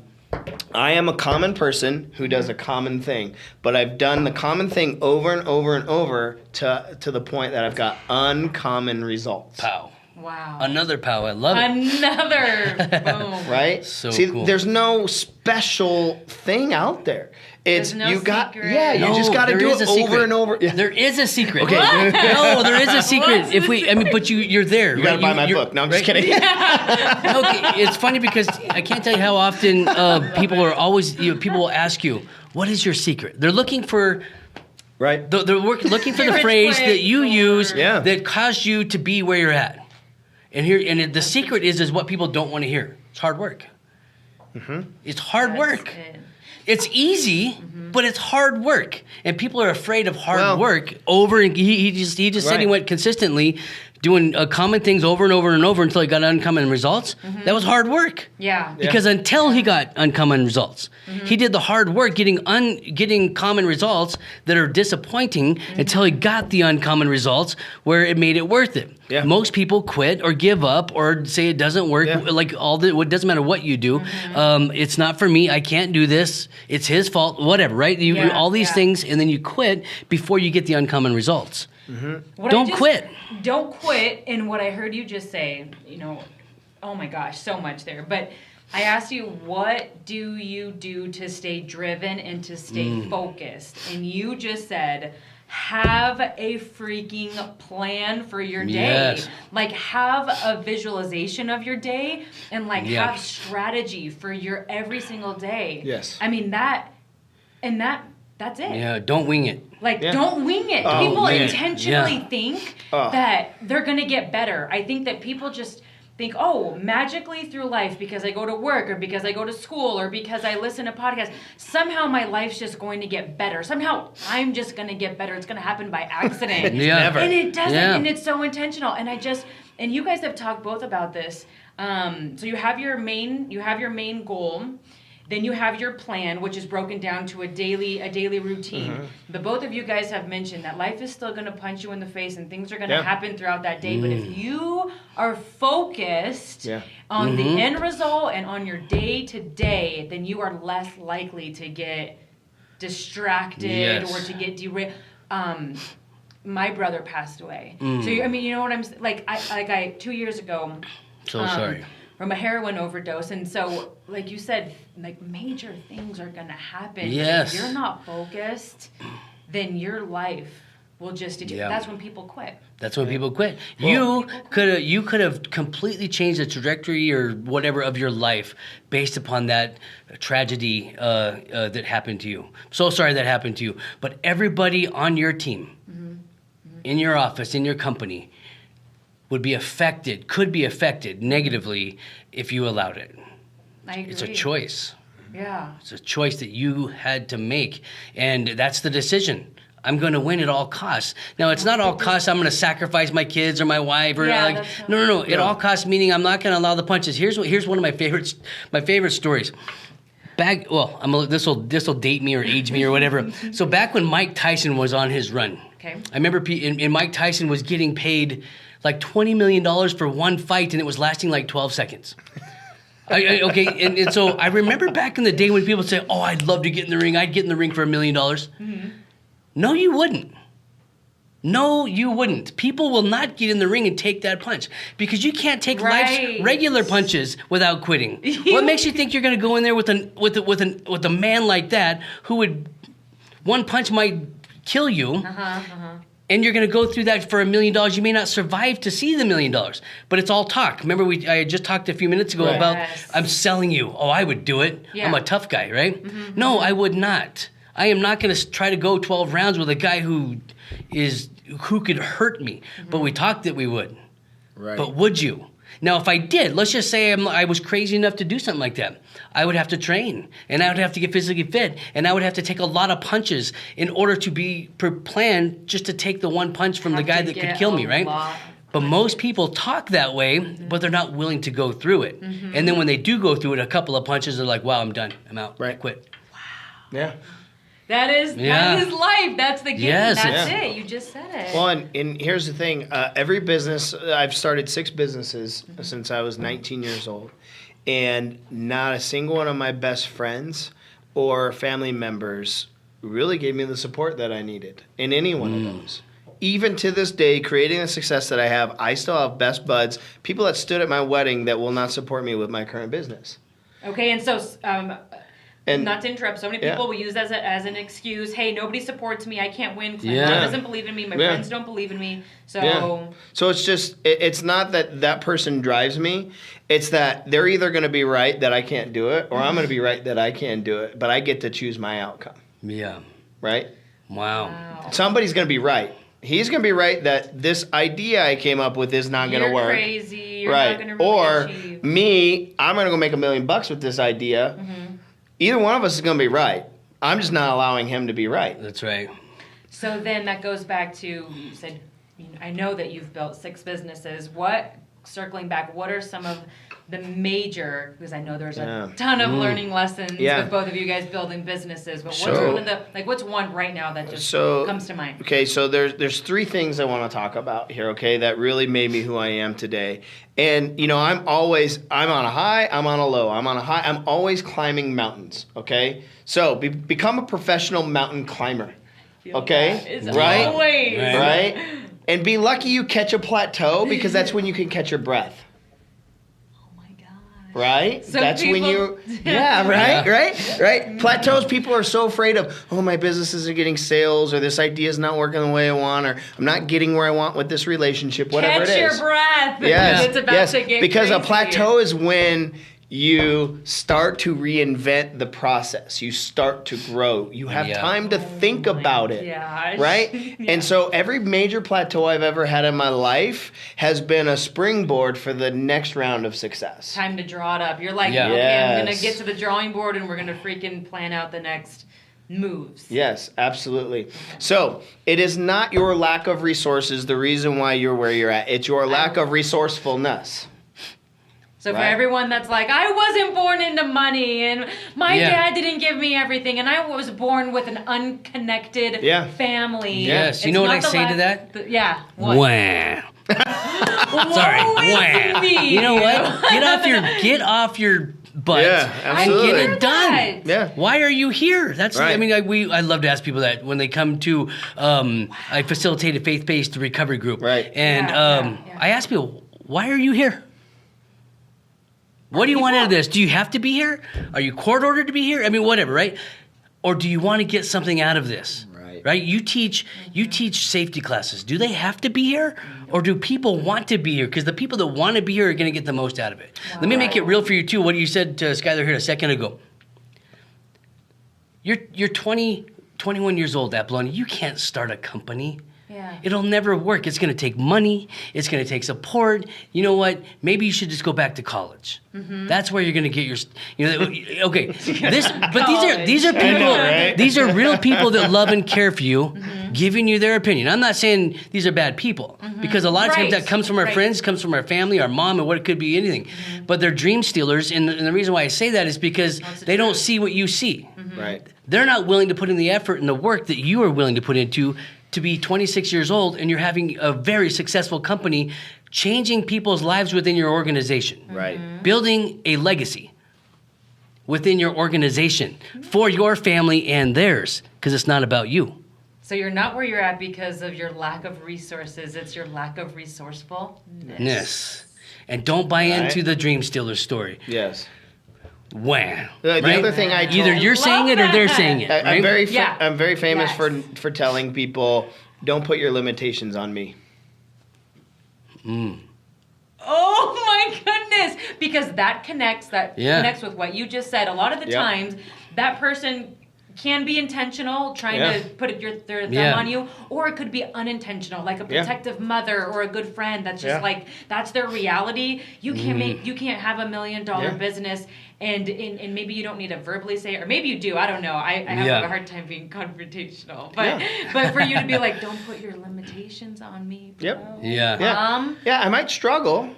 am a common person who does a common thing, but I've done the common thing over and over and over to the point that I've got uncommon results. Pow. Wow. Another pow. I love it. Another. Boom. Right? So See, cool. There's no special thing out there. It's no you got secret. you just got to do it over and over. Yeah. There is a secret. Okay. No, there is a secret. But you're there. You got to buy my book. No, I'm just kidding. Okay, it's funny because I can't tell you how often people are always people will ask you, "What is your secret?" They're looking for. Right. They're looking for the phrase that you use that caused you to be where you're at. And the secret is what people don't want to hear. It's hard work. It's hard work. It's easy, but it's hard work, and people are afraid of hard work. He just said he went consistently doing common things over and over and over until he got uncommon results. That was hard work. Yeah. Because until he got uncommon results, he did the hard work getting common results that are disappointing until he got the uncommon results where it made it worth it. Yeah. Most people quit or give up or say it doesn't work. Yeah. It doesn't matter what you do. It's not for me. I can't do this. It's his fault. Whatever, right? All these things, and then you quit before you get the uncommon results. Don't quit. Don't quit. And what I heard you just say, oh my gosh, so much there. But I asked you, what do you do to stay driven and to stay focused? And you just said, have a freaking plan for your day. Yes. Like, have a visualization of your day and have strategy for your every single day. Yes. I mean, that's it. Yeah, don't wing it. Don't wing it. People intentionally think that they're going to get better. I think that people just, think, oh, magically through life, because I go to work or because I go to school or because I listen to podcasts, somehow my life's just going to get better. Somehow I'm just going to get better. It's going to happen by accident. Never. And it doesn't, and it's so intentional. And and you guys have talked both about this. So you have your main goal. Then you have your plan, which is broken down to a daily routine. But both of you guys have mentioned that life is still going to punch you in the face and things are going to happen throughout that day. But if you are focused on the end result and on your day to day, then you are less likely to get distracted or to get derailed. My brother passed away. So I mean, you know what I'm like 2 years ago. So sorry. From a heroin overdose, and so like you said, like major things are gonna happen. Yes. If you're not focused, then your life will just that's when people quit. That's when people quit. You could have completely changed the trajectory or whatever of your life based upon that tragedy that happened to you. So sorry that happened to you. But everybody on your team, in your office, in your company, could be affected negatively if you allowed it. I agree. It's a choice. Yeah. It's a choice that you had to make, and that's the decision. I'm going to win at all costs. Now, it's not all costs. I'm going to sacrifice my kids or my wife or no. At all costs, meaning I'm not going to allow the punches. Here's one of my favorite stories. This will date me or age me or whatever. So back when Mike Tyson was on his run, I remember and Mike Tyson was getting paid like $20 million for one fight, and it was lasting like 12 seconds. And so I remember back in the day when people say, "Oh, I'd love to get in the ring. I'd get in the ring for $1 million." No, you wouldn't. No, you wouldn't. People will not get in the ring and take that punch because you can't take life's regular punches without quitting. What makes you think you're going to go in there with a man like that who would one punch might kill you? And you're going to go through that for $1 million. You may not survive to see the $1 million, but it's all talk. Remember, I just talked a few minutes ago about I'm selling you. Oh, I would do it. Yeah. I'm a tough guy, right? No, I would not. I am not going to try to go 12 rounds with a guy who could hurt me. But we talked that we would. Right. But would you? Now, if I did, let's just say I was crazy enough to do something like that, I would have to train, and I would have to get physically fit, and I would have to take a lot of punches in order to be planned just to take the one punch from the guy that could kill me, right? But most people talk that way, but they're not willing to go through it. And then when they do go through it, a couple of punches, they're like, wow, I'm done. I'm out. I quit. Wow. Yeah. That is life. That's the game. Yes, That's it. You just said it. Well, and here's the thing. Every business, I've started 6 businesses since I was 19 years old. And not a single one of my best friends or family members really gave me the support that I needed in any one of those. Even to this day, creating the success that I have, I still have best buds, people that stood at my wedding that will not support me with my current business. Okay, and so... and not to interrupt, so many people will use that as an excuse. Hey, nobody supports me. I can't win because my mom doesn't believe in me. My friends don't believe in me. So it's just, it's not that person drives me. It's that they're either going to be right that I can't do it, or I'm going to be right that I can do it. But I get to choose my outcome. Yeah. Right? Wow. Somebody's going to be right. He's going to be right that this idea I came up with is not going to work. You're crazy. You're not going to really achieve. Me, I'm going to go make $1 million with this idea. Either one of us is going to be right. I'm just not allowing him to be right. That's right. So then that goes back to, you said, I know that you've built 6 businesses. Circling back, what are some of the major, because I know there's a ton of learning lessons with both of you guys building businesses, but what's one of the, what's one right now that just comes to mind? Okay, so there's 3 things I want to talk about here, okay, that really made me who I am today. And, I'm on a high, I'm on a low, I'm on a high, I'm always climbing mountains, okay? So become a professional mountain climber, okay? Right? And be lucky you catch a plateau, because that's when you can catch your breath. Oh my God. Right? That's when you... Yeah, right? Plateaus, people are so afraid of, oh, my business isn't getting sales, or this idea is not working the way I want, or I'm not getting where I want with this relationship, whatever it is. Catch your breath. Yes, It's about to get because crazy. A plateau is when you start to reinvent the process. You start to grow. You have time to think about it, right? Yeah. And so every major plateau I've ever had in my life has been a springboard for the next round of success. Time to draw it up. You're like, okay, I'm going to get to the drawing board and we're going to freaking plan out the next moves. Yes, absolutely. So it is not your lack of resources the reason why you're where you're at. It's your lack of resourcefulness. So for everyone that's like, I wasn't born into money and my dad didn't give me everything and I was born with an unconnected family. Yes. You know what I say to that? What? Wah. Sorry. Wah. You know what? Get off your butt and get it done. Yeah. Why are you here? That's right. I mean, I love to ask people that when they come to I facilitate a faith-based recovery group. Right. And I ask people, why are you here? What do you want out of this? Do you have to be here? Are you court ordered to be here? I mean, whatever, right? Or do you want to get something out of this? Right? You teach safety classes. Do they have to be here? Or do people want to be here? Because the people that want to be here are going to get the most out of it. Wow. Let me make it real for you, too. What you said to Skyler here a second ago. You're 20, 21 years old, Apolonia. You can't start a company. Yeah. It'll never work. It's going to take money. It's going to take support. You know what? Maybe you should just go back to college. Mm-hmm. That's where you're going to get your. Okay. These are people. These are real people that love and care for you, giving you their opinion. I'm not saying these are bad people because a lot of times that comes from our friends, comes from our family, our mom, and what it could be anything. Mm-hmm. But they're dream stealers, and the reason why I say that is because they don't see what you see. Mm-hmm. Right. They're not willing to put in the effort and the work that you are willing to put into. To be 26 years old and you're having a very successful company, changing people's lives within your organization. Right. Building a legacy within your organization for your family and theirs, because it's not about you. So you're not where you're at because of your lack of resources. It's your lack of resourcefulness. Yes. And don't buy into the dream stealer story. Yes. Wow. The other thing I told, either you're saying it or they're saying it. Right? I'm very famous for telling people, don't put your limitations on me. Oh my goodness! Because that connects with what you just said. A lot of the times, that person can be intentional, trying to put their thumb on you, or it could be unintentional, like a protective mother or a good friend. That's just like that's their reality. You can't have $1 million business, and maybe you don't need to verbally say it, or maybe you do. I don't know. I have a hard time being confrontational, but for you to be like, don't put your limitations on me, bro. Yep. Yeah. I might struggle,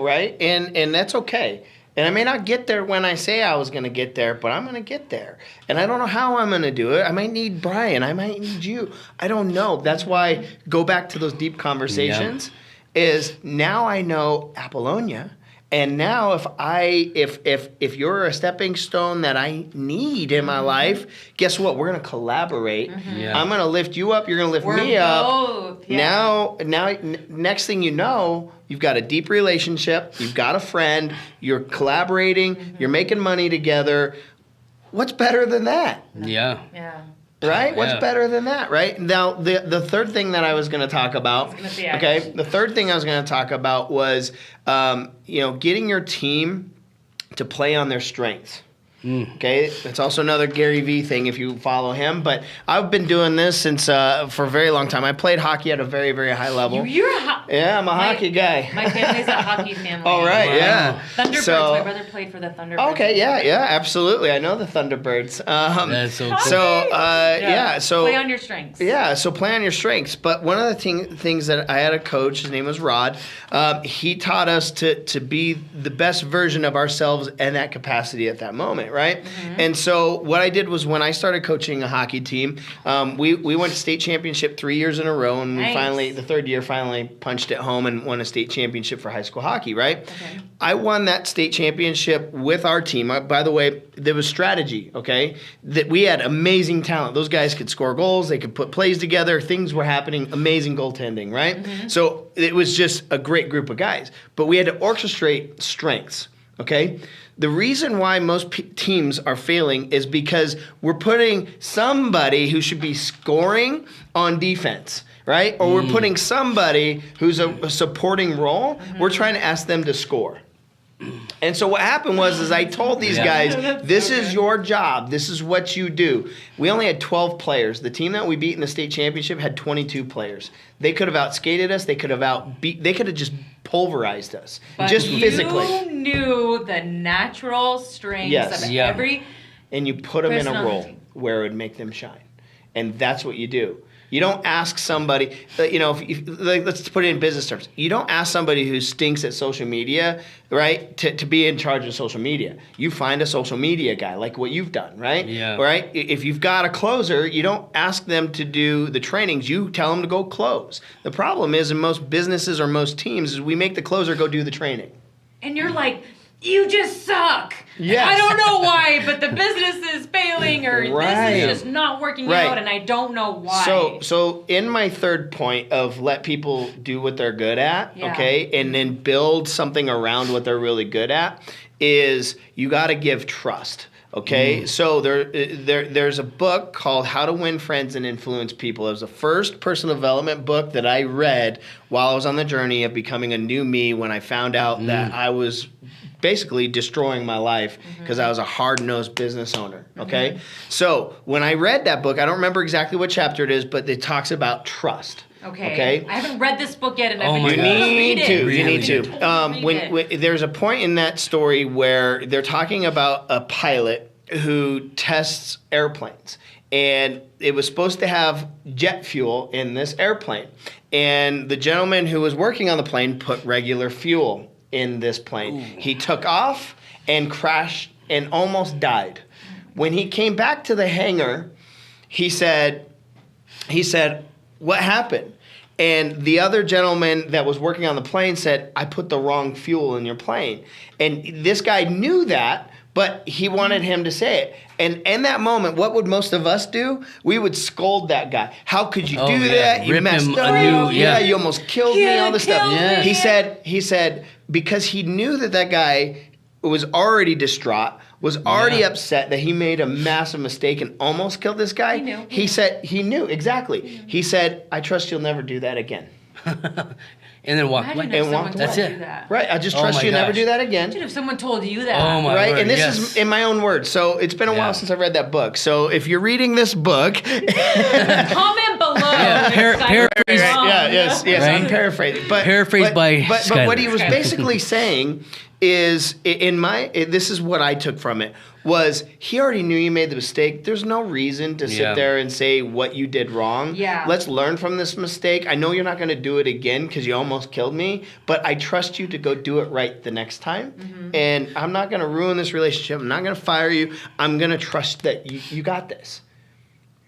right? And that's okay. And I may not get there when I say I was going to get there, but I'm going to get there. And I don't know how I'm going to do it. I might need Brian. I might need you. I don't know. That's why go back to those deep conversations is now I know Apolonia. And now if you're a stepping stone that I need in my life, guess what? We're going to collaborate. I'm going to lift you up. You're going to lift me up. Now, next thing you know, you've got a deep relationship. You've got a friend. You're collaborating. You're making money together. What's better than that? Yeah. Right? What's better than that, right? Now, the third thing that I was going to talk about, the third thing I was going to talk about was, getting your team to play on their strengths. Okay, that's also another Gary Vee thing if you follow him. But I've been doing this since for a very long time. I played hockey at a very, very high level. I'm a hockey guy. My family's a hockey family. All right, yeah. Thunderbirds. My brother played for the Thunderbirds. Okay, yeah, absolutely. I know the Thunderbirds. That's so cool. So play on your strengths. Yeah, so play on your strengths. But one of the things that I had a coach, his name was Rod. He taught us to be the best version of ourselves in that capacity at that moment. Right? And so what I did was when I started coaching a hockey team, we went to state championship 3 years in a row, and we the third year finally punched it home and won a state championship for high school hockey, right? Okay. I won that state championship with our team. By the way, there was strategy, okay? That we had amazing talent. Those guys could score goals, they could put plays together, things were happening, amazing goaltending, right? So it was just a great group of guys. But we had to orchestrate strengths, okay? The reason why most teams are failing is because we're putting somebody who should be scoring on defense, right? Or we're putting somebody who's a supporting role. We're trying to ask them to score. And so what happened was I told these guys, this is your job. This is what you do. We only had 12 players. The team that we beat in the state championship had 22 players. They could have outskated us. They could have just pulverized us, but just physically. You knew the natural strengths of every and you put them in a role team. where it would make them shine. And that's what you do. You don't ask somebody, let's put it in business terms. You don't ask somebody who stinks at social media, right, to be in charge of social media. You find a social media guy, like what you've done, right? Yeah. Right? If you've got a closer, you don't ask them to do the trainings. You tell them to go close. The problem is in most businesses or most teams is we make the closer go do the training. And you're like, you just suck. Yes. I don't know why, but the business is failing or Right. this is just not working out and I don't know why. So in my third point of let people do what they're good at, okay, and then build something around what they're really good at is you got to give trust. Okay, so there's a book called How to Win Friends and Influence People. It was the first personal development book that I read while I was on the journey of becoming a new me when I found out that I was basically destroying my life because I was a hard-nosed business owner, okay? So when I read that book, I don't remember exactly what chapter it is, but it talks about trust. Okay. I haven't read this book yet, and I've You been told to read need it. to. Really You need to. Read it. There's a point in that story where they're talking about a pilot who tests airplanes. And it was supposed to have jet fuel in this airplane. And the gentleman who was working on the plane put regular fuel in this plane. Ooh. He took off and crashed and almost died. When he came back to the hangar, he said, what happened? And the other gentleman that was working on the plane said, I put the wrong fuel in your plane. And this guy knew that, but he wanted him to say it. And in that moment, what would most of us do? We would scold that guy. How could you do that? You Rip messed him up. anew, You almost killed me, all this stuff. Yeah. He said, because he knew that guy was already distraught, was already upset that he made a massive mistake and almost killed this guy. He knew, exactly. He said, I trust you'll never do that again. And then walk away. Imagine if someone That's told it. you that. Right, I just trust you never do that again. Imagine if someone told you that. Oh my right, word, and this is in my own words. So it's been a while since I've read that book. So if you're reading this book, comment below. Paraphrase. Yes, Right? I'm paraphrasing. But Paraphrased by but Skyler. what he was basically saying is, this is what I took from it, was he already knew you made the mistake. There's no reason to sit there and say what you did wrong. Yeah. Let's learn from this mistake. I know you're not going to do it again because you almost killed me, but I trust you to go do it right the next time. Mm-hmm. And I'm not going to ruin this relationship. I'm not going to fire you. I'm going to trust that you got this.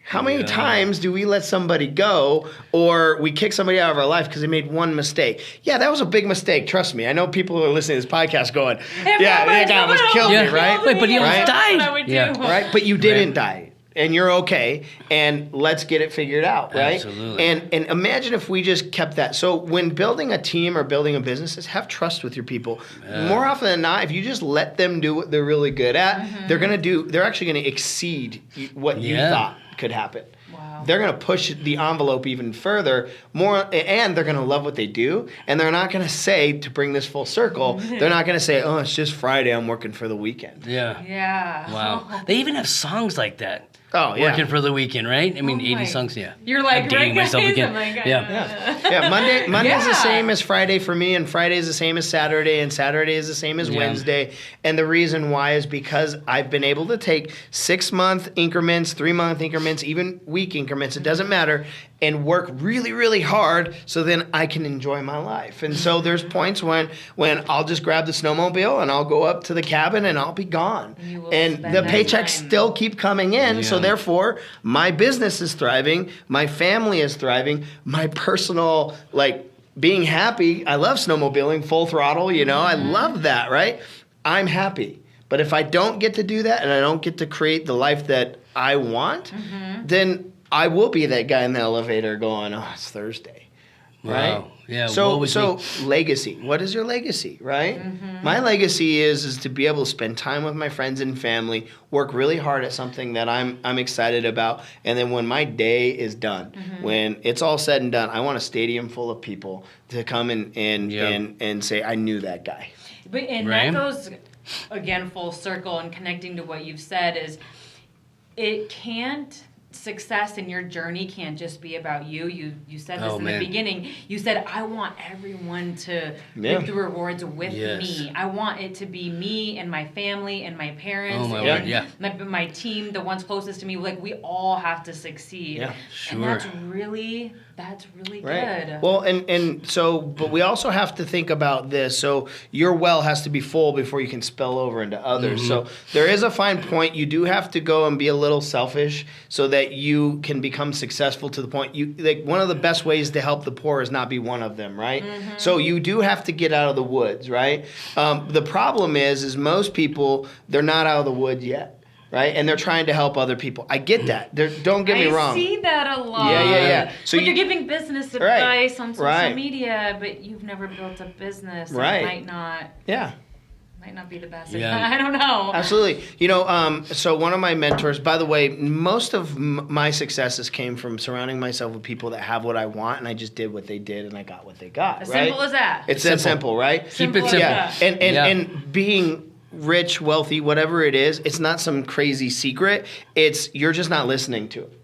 How many times do we let somebody go or we kick somebody out of our life because they made one mistake? Yeah, that was a big mistake. Trust me. I know people who are listening to this podcast going, that guy almost killed me, right? Wait, but he almost died. Right? But you didn't die. And you're okay. And let's get it figured out, right? Absolutely. And imagine if we just kept that. So when building a team or building a business, is have trust with your people. More often than not, if you just let them do what they're really good at, they're actually going to exceed what you thought could happen. Wow. They're going to push the envelope even further, and they're going to love what they do, and they're not going to say, to bring this full circle, they're not going to say, oh, it's just Friday, I'm working for the weekend. Yeah. Wow. They even have songs like that. Oh, yeah. Working for the weekend, right? I mean, 80 songs, You're like, I'm dating myself again. Yeah, Monday's the same as Friday for me, and Friday is the same as Saturday, and Saturday is the same as Wednesday. And the reason why is because I've been able to take 6-month increments, 3-month increments, even week increments, it doesn't matter, and work really, really hard so then I can enjoy my life. And so there's points when I'll just grab the snowmobile and I'll go up to the cabin and I'll be gone. And the paychecks still keep coming in, so therefore my business is thriving, my family is thriving, my personal, being happy. I love snowmobiling, full throttle, I love that, right? I'm happy. But if I don't get to do that and I don't get to create the life that I want, then I will be that guy in the elevator going, oh, it's Thursday. right? Wow. Yeah. So legacy. What is your legacy, right? My legacy is to be able to spend time with my friends and family, work really hard at something that I'm excited about, and then when my day is done, when it's all said and done, I want a stadium full of people to come and say, I knew that guy. But that goes again full circle, and connecting to what you've said is, success in your journey can't just be about you. You said this in the beginning. You said, I want everyone to live the rewards with me. I want it to be me and my family and my parents and my team, the ones closest to me. Like, we all have to succeed. Yeah, sure. And that's really good. Well, and so, but we also have to think about this. So your well has to be full before you can spill over into others. So there is a fine point. You do have to go and be a little selfish so that you can become successful to the point one of the best ways to help the poor is not be one of them, right? So you do have to get out of the woods, right? The problem is most people, they're not out of the woods yet. Right, and they're trying to help other people. I get that. Don't get me wrong. I see that a lot. Yeah. So you're giving business advice on social media, but you've never built a business. Right. It might not. Yeah. Might not be the best. Yeah. I don't know. Absolutely. So one of my mentors, by the way, most of my successes came from surrounding myself with people that have what I want, and I just did what they did, and I got what they got. As simple as that. It's that simple, right? Keep it simple. Yeah. And being rich, wealthy, whatever it is, it's not some crazy secret. You're just not listening to it.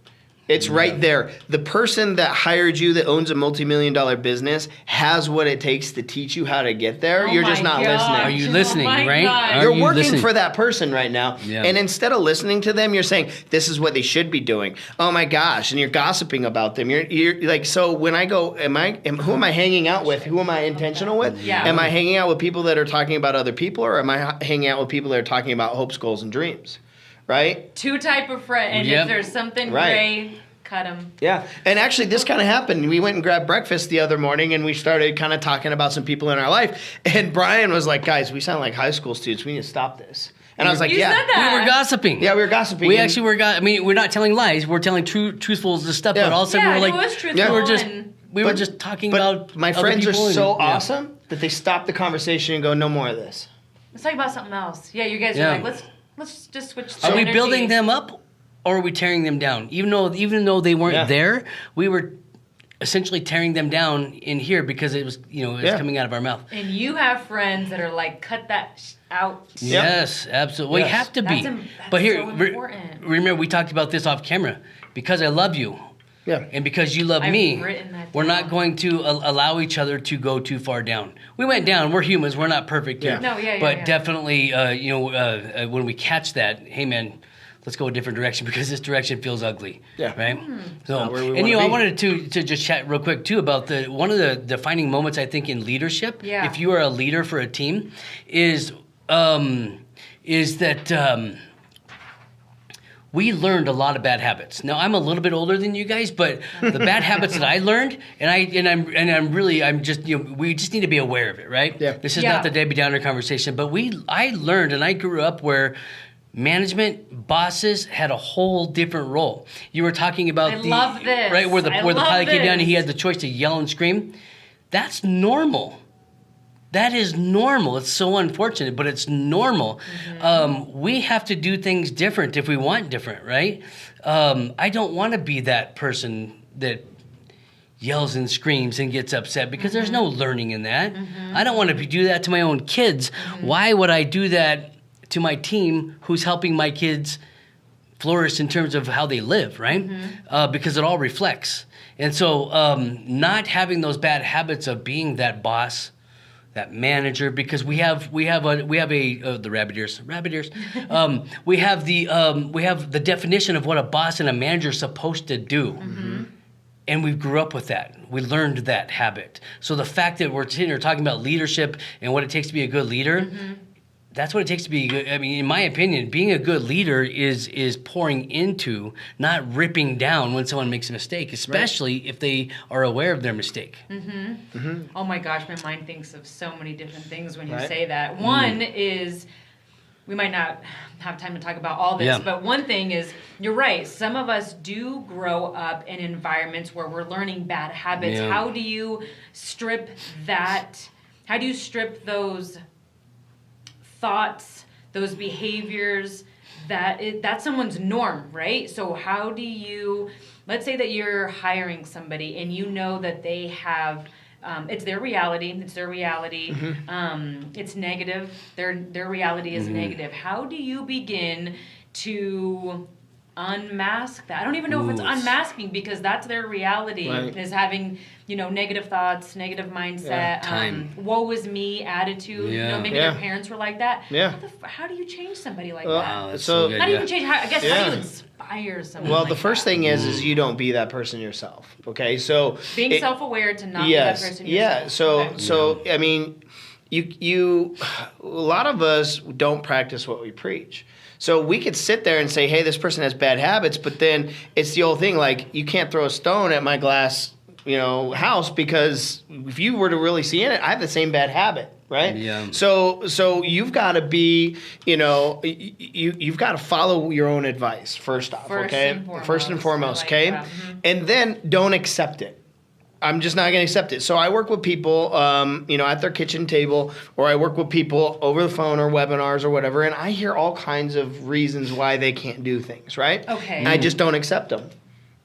It's right there. The person that hired you that owns a multi-million-dollar business has what it takes to teach you how to get there. You're just not listening. Are you listening, right? You're working for that person right now. Yeah. And instead of listening to them, you're saying, this is what they should be doing. Oh my gosh. And you're gossiping about them. You're like, so when I go, who am I hanging out with? Who am I intentional with? Yeah. Am I hanging out with people that are talking about other people, or am I hanging out with people that are talking about hopes, goals, and dreams? Right? Two type of friend, and if there's something gray, cut them. Yeah, and actually this kind of happened. We went and grabbed breakfast the other morning, and we started kind of talking about some people in our life. And Brian was like, guys, we sound like high school students. We need to stop this. And I was like, you said that. We were gossiping. Yeah, we were gossiping. We actually were. We're not telling lies. We're telling truthful stuff. But all of a sudden, we were like, it was truthful. We were just talking about. My friends are so awesome that they stopped the conversation and go, no more of this. Let's talk about something else. Yeah, you guys are like, let's just switch. Are we building them up, or are we tearing them down? Even though they weren't there, we were essentially tearing them down in here because it was coming out of our mouth. And you have friends that are like, cut that out. Yes, absolutely. Well, you have to be. That's but here, so important. Remember, we talked about this off camera. Because I love you. Yeah. And because you love me, we're down. not going to allow each other to go too far down. We went down. We're humans. We're not perfect here. But definitely, when we catch that, hey, man, let's go a different direction because this direction feels ugly. Yeah. Right? So, I wanted to just chat real quick, too, about one of the defining moments, I think, in leadership, if you are a leader for a team, is that... we learned a lot of bad habits. Now I'm a little bit older than you guys, but the bad habits that I learned, we just need to be aware of it, right? Yeah. This is not the Debbie Downer conversation, but I learned, and I grew up where management bosses had a whole different role. You were talking about love this. Right where the pilot came down and he had the choice to yell and scream. That's normal. That is normal. It's so unfortunate, but it's normal. Mm-hmm. We have to do things different if we want different, right? I don't want to be that person that yells and screams and gets upset because there's no learning in that. I don't want to do that to my own kids. Why would I do that to my team who's helping my kids flourish in terms of how they live, right? Because it all reflects. And so not having those bad habits of being that boss, that manager, because we have the rabbit ears. We have the definition of what a boss and a manager is supposed to do, and we grew up with that. We learned that habit. So the fact that we're sitting here talking about leadership and what it takes to be a good leader, that's what it takes to be good. I mean, in my opinion, being a good leader is pouring into, not ripping down when someone makes a mistake, especially if they are aware of their mistake. Oh my gosh, my mind thinks of so many different things when you say that. One is we might not have time to talk about all this, but one thing is, you're right. Some of us do grow up in environments where we're learning bad habits. Yeah. How do you strip that? How do you strip those thoughts, those behaviors? That's someone's norm, right? So how do you, let's say that you're hiring somebody and you know that they have, it's their reality. It's negative. Their reality is negative. How do you begin to unmask that? I don't even know if it's unmasking, because that's their reality, is having, negative thoughts, negative mindset, woe is me attitude. Maybe their parents were like that. How do you change somebody like that? So how do you change? How do you inspire someone? Well, like the first that? thing is you don't be that person yourself. Okay, so being self-aware to not be that person yourself. So I mean, you a lot of us don't practice what we preach. So we could sit there and say, hey, this person has bad habits, but then it's the old thing, like, you can't throw a stone at my glass, house, because if you were to really see in it, I have the same bad habit, right? Yeah. So you've got to be, you've got to follow your own advice first off, okay? First and foremost, okay? Mm-hmm. And then don't accept it. I'm just not going to accept it. So I work with people, at their kitchen table, or I work with people over the phone or webinars or whatever, and I hear all kinds of reasons why they can't do things, right? Okay. And I just don't accept them.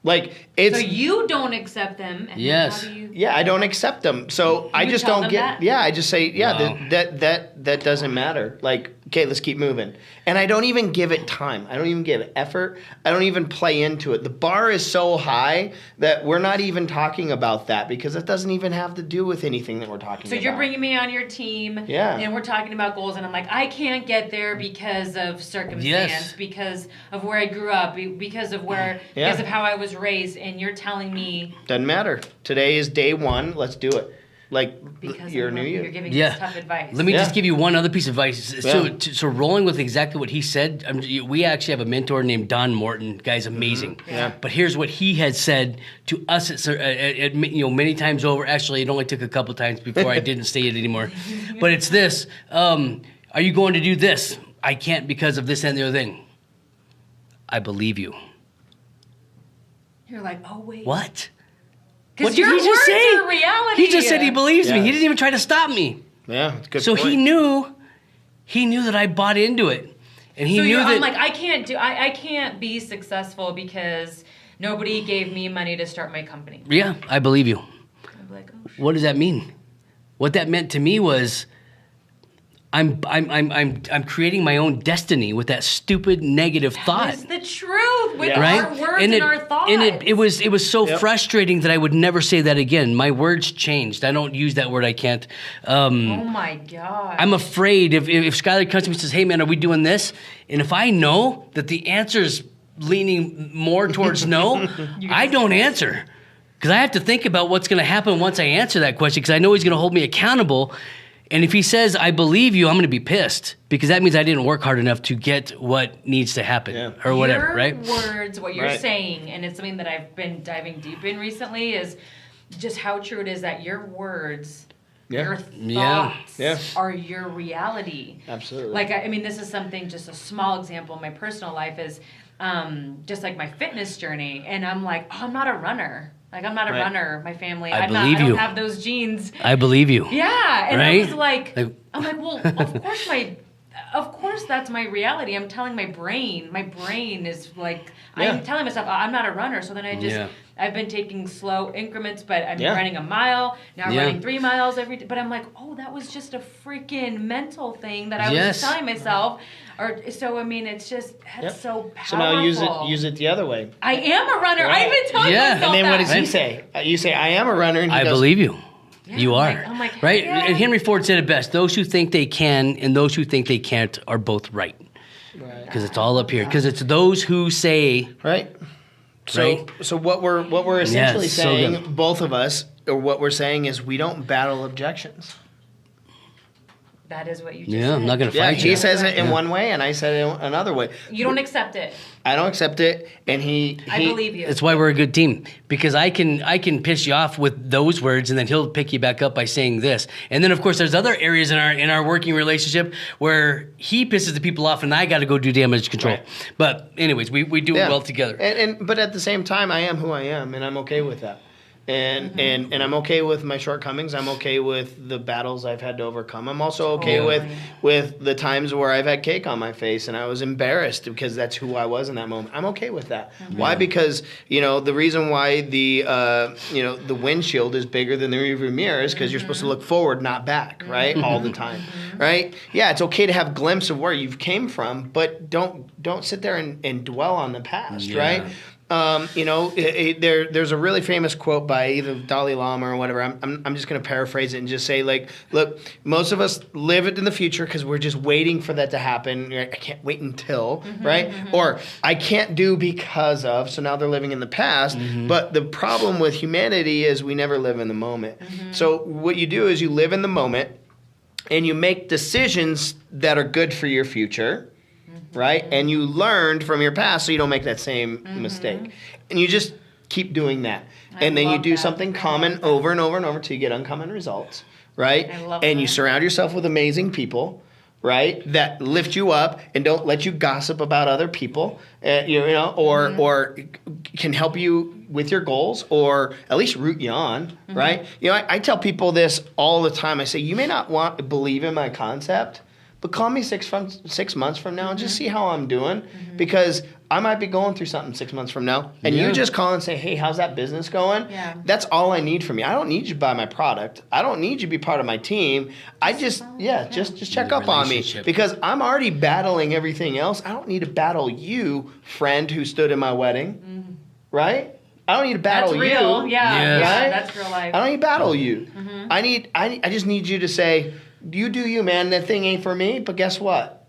Like, it's... So you don't accept them. And yes. How do you... Yeah, I don't accept them. So I just don't get... That? Yeah, I just say, that doesn't matter. Like, okay, let's keep moving. And I don't even give it time. I don't even give it effort. I don't even play into it. The bar is so high that we're not even talking about that, because it doesn't even have to do with anything that we're talking about. So you're bringing me on your team, and we're talking about goals, and I'm like, I can't get there because of circumstance, because of where I grew up, because of how I was raised, and you're telling me... Doesn't matter. Today is day one. Let's do it. Like, because you're new. You're giving us tough advice. Let me just give you one other piece of advice. So rolling with exactly what he said, we actually have a mentor named Don Morton. Guy's amazing. Mm-hmm. Yeah. But here's what he had said to us at many times over. Actually, it only took a couple times before I didn't say it anymore. But it's this. Are you going to do this? I can't because of this and the other thing. I believe you. You're like, oh, wait. What? Because your words are reality. He just said he believes me. He didn't even try to stop me. Yeah, it's a good so point. he knew that I bought into it, and he knew that. I'm like, I can't be successful because nobody gave me money to start my company. Yeah, I believe you. I'm like, oh, shit. What does that mean? What that meant to me was, I'm creating my own destiny with that stupid negative thought. That's the truth with right? our words and our thoughts. And it was so frustrating that I would never say that again. My words changed. I don't use that word. I can't. Oh my God. I'm afraid if Skyler comes to me and says, hey man, are we doing this? And if I know that the answer's leaning more towards no, I don't answer. Because I have to think about what's going to happen once I answer that question, because I know he's going to hold me accountable. And if he says, I believe you, I'm going to be pissed, because that means I didn't work hard enough to get what needs to happen or whatever, your right? Words, what you're saying, and it's something that I've been diving deep in recently, is just how true it is that your words, your thoughts are your reality. Absolutely. Like, I mean, this is something, just a small example in my personal life is just like my fitness journey. And I'm like, oh, I'm not a runner. Like, I'm not a runner. My family, I don't have those genes. I believe you. Yeah. And I was like, I'm like, well, of course that's my reality. I'm telling my brain is like, I'm telling myself I'm not a runner. So then I've been taking slow increments, but I'm running a mile. Now I'm running 3 miles every day. But I'm like, oh, that was just a freaking mental thing that I was telling myself. So, I mean, it's just, that's so powerful. So now use it the other way. I am a runner. I've been telling myself that. And then what does he say? You say, I am a runner. And I believe you. Yeah, you are. I'm like, right? Yeah. And Henry Ford said it best. Those who think they can and those who think they can't are both right. Because it's all up here. Because it's those who say... Right. So what we're essentially saying, both of us, or what we're saying is we don't battle objections. That is what you just Yeah, said. I'm not going to fight you. He says it in one way, and I said it another way. You don't accept it. I don't accept it, and I believe you. That's why we're a good team, because I can piss you off with those words, and then he'll pick you back up by saying this. And then, of course, there's other areas in our working relationship where he pisses the people off, and I got to go do damage control. Right. But anyways, we do it well together. But at the same time, I am who I am, and I'm okay with that. And I'm okay with my shortcomings. I'm okay with the battles I've had to overcome. I'm also okay with the times where I've had cake on my face and I was embarrassed because that's who I was in that moment. I'm okay with that. Why? Because the reason why the windshield is bigger than the rearview mirror is because you're supposed to look forward, not back, right? All the time, right? Yeah, it's okay to have a glimpse of where you've came from, but don't sit there and dwell on the past, right? There's a really famous quote by either Dalai Lama or whatever. I'm just going to paraphrase it and just say, like, look, most of us live it in the future because we're just waiting for that to happen. I can't wait until, right? Or I can't do because of. So now they're living in the past. But the problem with humanity is we never live in the moment. So what you do is you live in the moment and you make decisions that are good for your future. Right? And you learned from your past so you don't make that same mistake. And you just keep doing that. And then you do something common over and over and over until you get uncommon results. Right? And you surround yourself with amazing people, right? That lift you up and don't let you gossip about other people, or can help you with your goals or at least root you on, right? I tell people this all the time. I say, you may not want to believe in my concept, but call me 6 months from now and just see how I'm doing, because I might be going through something 6 months from now. And you just call and say, hey, how's that business going? Yeah. That's all I need from you. I don't need you to buy my product. I don't need you to be part of my team. I just check up on me, because I'm already battling everything else. I don't need to battle you, friend who stood in my wedding, right? I don't need to battle you. That's real. Yeah, right? That's real life. I don't need to battle you. I just need you to say, you do you, man. That thing ain't for me, but guess what?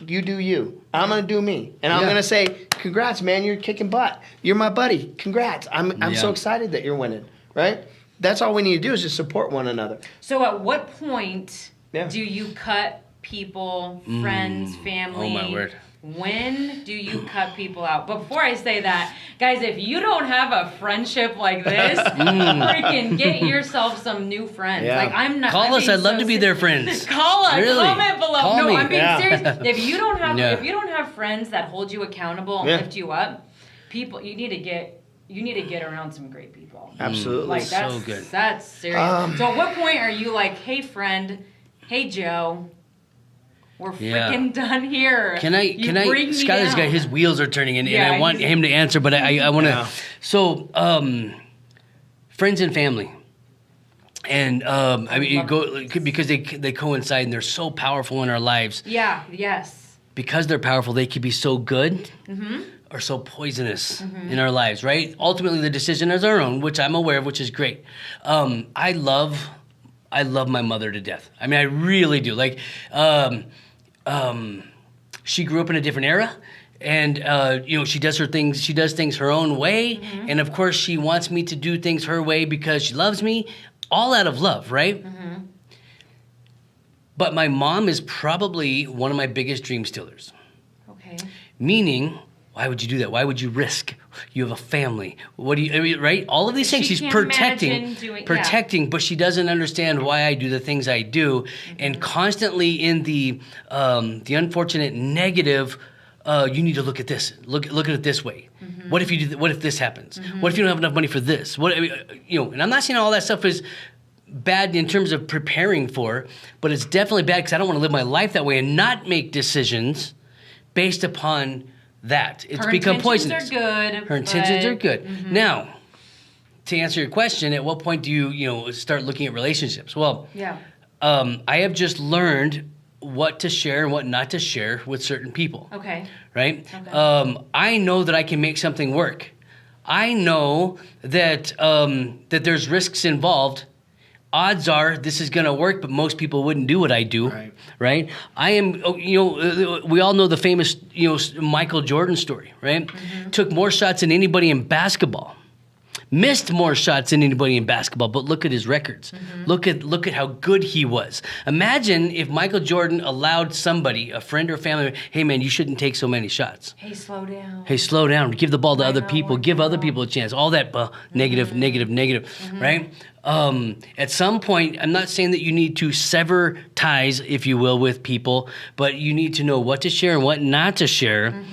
You do you. I'm going to do me. And I'm going to say, congrats, man. You're kicking butt. You're my buddy. Congrats. I'm so excited that you're winning, right? That's all we need to do is just support one another. So at what point do you cut people, friends, family? Oh, my word. When do you cut people out? But before I say that, guys, if you don't have a friendship like this, freaking get yourself some new friends. Yeah. Like, I'm not. Call us. I'd love to be their friends. Call us. Really? Comment below. Call me. I'm being serious. If you don't have friends that hold you accountable and lift you up, people, you need to get around some great people. Absolutely. Like, that's so good. That's serious. So at what point are you like, hey friend, hey Joe, we're freaking done here. Can I? Skyler's got his wheels are turning, and I want him to answer, but I want to. Yeah. So, friends and family, and you go because they coincide and they're so powerful in our lives. Yeah. Yes. Because they're powerful, they can be so good or so poisonous in our lives. Right. Ultimately, the decision is our own, which I'm aware of, which is great. I love my mother to death. I mean, I really do. Like. She grew up in a different era, and she does things her own way, and of course she wants me to do things her way because she loves me, all out of love, right? But my mom is probably one of my biggest dream stealers. Okay. Meaning, why would you do that? Why would you risk? You have a family. What do you, right? All of these things she's protecting, but she doesn't understand why I do the things I do, and constantly in the unfortunate negative. You need to look at this. Look at it this way. What if you do? What if this happens? What if you don't have enough money for this? And I'm not saying all that stuff is bad in terms of preparing for, but it's definitely bad because I don't want to live my life that way and not make decisions based upon that. It's become poisonous. Her intentions are good. Now, to answer your question, at what point do you start looking at relationships? Well, I have just learned what to share and what not to share with certain people. Okay. Right? Okay. I know that I can make something work. I know that that there's risks involved. Odds are this is going to work, but most people wouldn't do what I do, right? I am, we all know the famous, Michael Jordan story, right? Took more shots than anybody in basketball, missed more shots than anybody in basketball, but look at his records. Look at how good he was. Imagine if Michael Jordan allowed somebody, a friend or family member, hey man, you shouldn't take so many shots. Hey, slow down. Hey, slow down. Give the ball to other people. Give other out. people a chance. All that negative, right? At some point, I'm not saying that you need to sever ties, if you will, with people, but you need to know what to share and what not to share,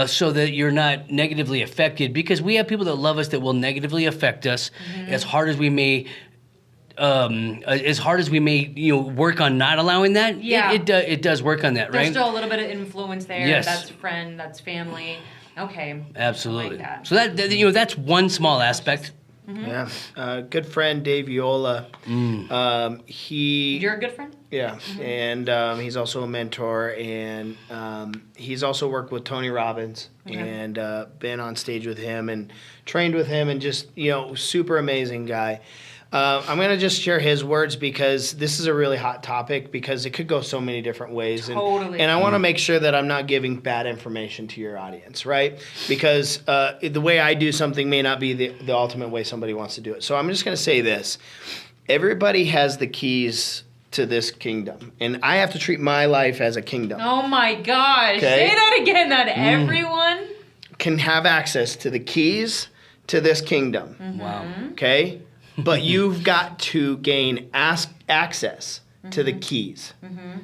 so that you're not negatively affected. Because we have people that love us that will negatively affect us, as hard as we may. Work on not allowing that. Yeah. It does work on that, right? There's still a little bit of influence there. Yes. That's friend. That's family. Okay. Absolutely. I like that. So that's one small aspect. Yeah. Good friend Dave Viola. You're a good friend? Yeah, and he's also a mentor, and he's also worked with Tony Robbins and been on stage with him and trained with him, and just super amazing guy. I'm going to just share his words because this is a really hot topic because it could go so many different ways. Totally. And I want to make sure that I'm not giving bad information to your audience, right? Because the way I do something may not be the ultimate way somebody wants to do it. So I'm just going to say this. Everybody has the keys to this kingdom. And I have to treat my life as a kingdom. Oh my gosh. Okay. Say that again. That everyone can have access to the keys to this kingdom. Wow. Okay? But you've got to gain access to the keys.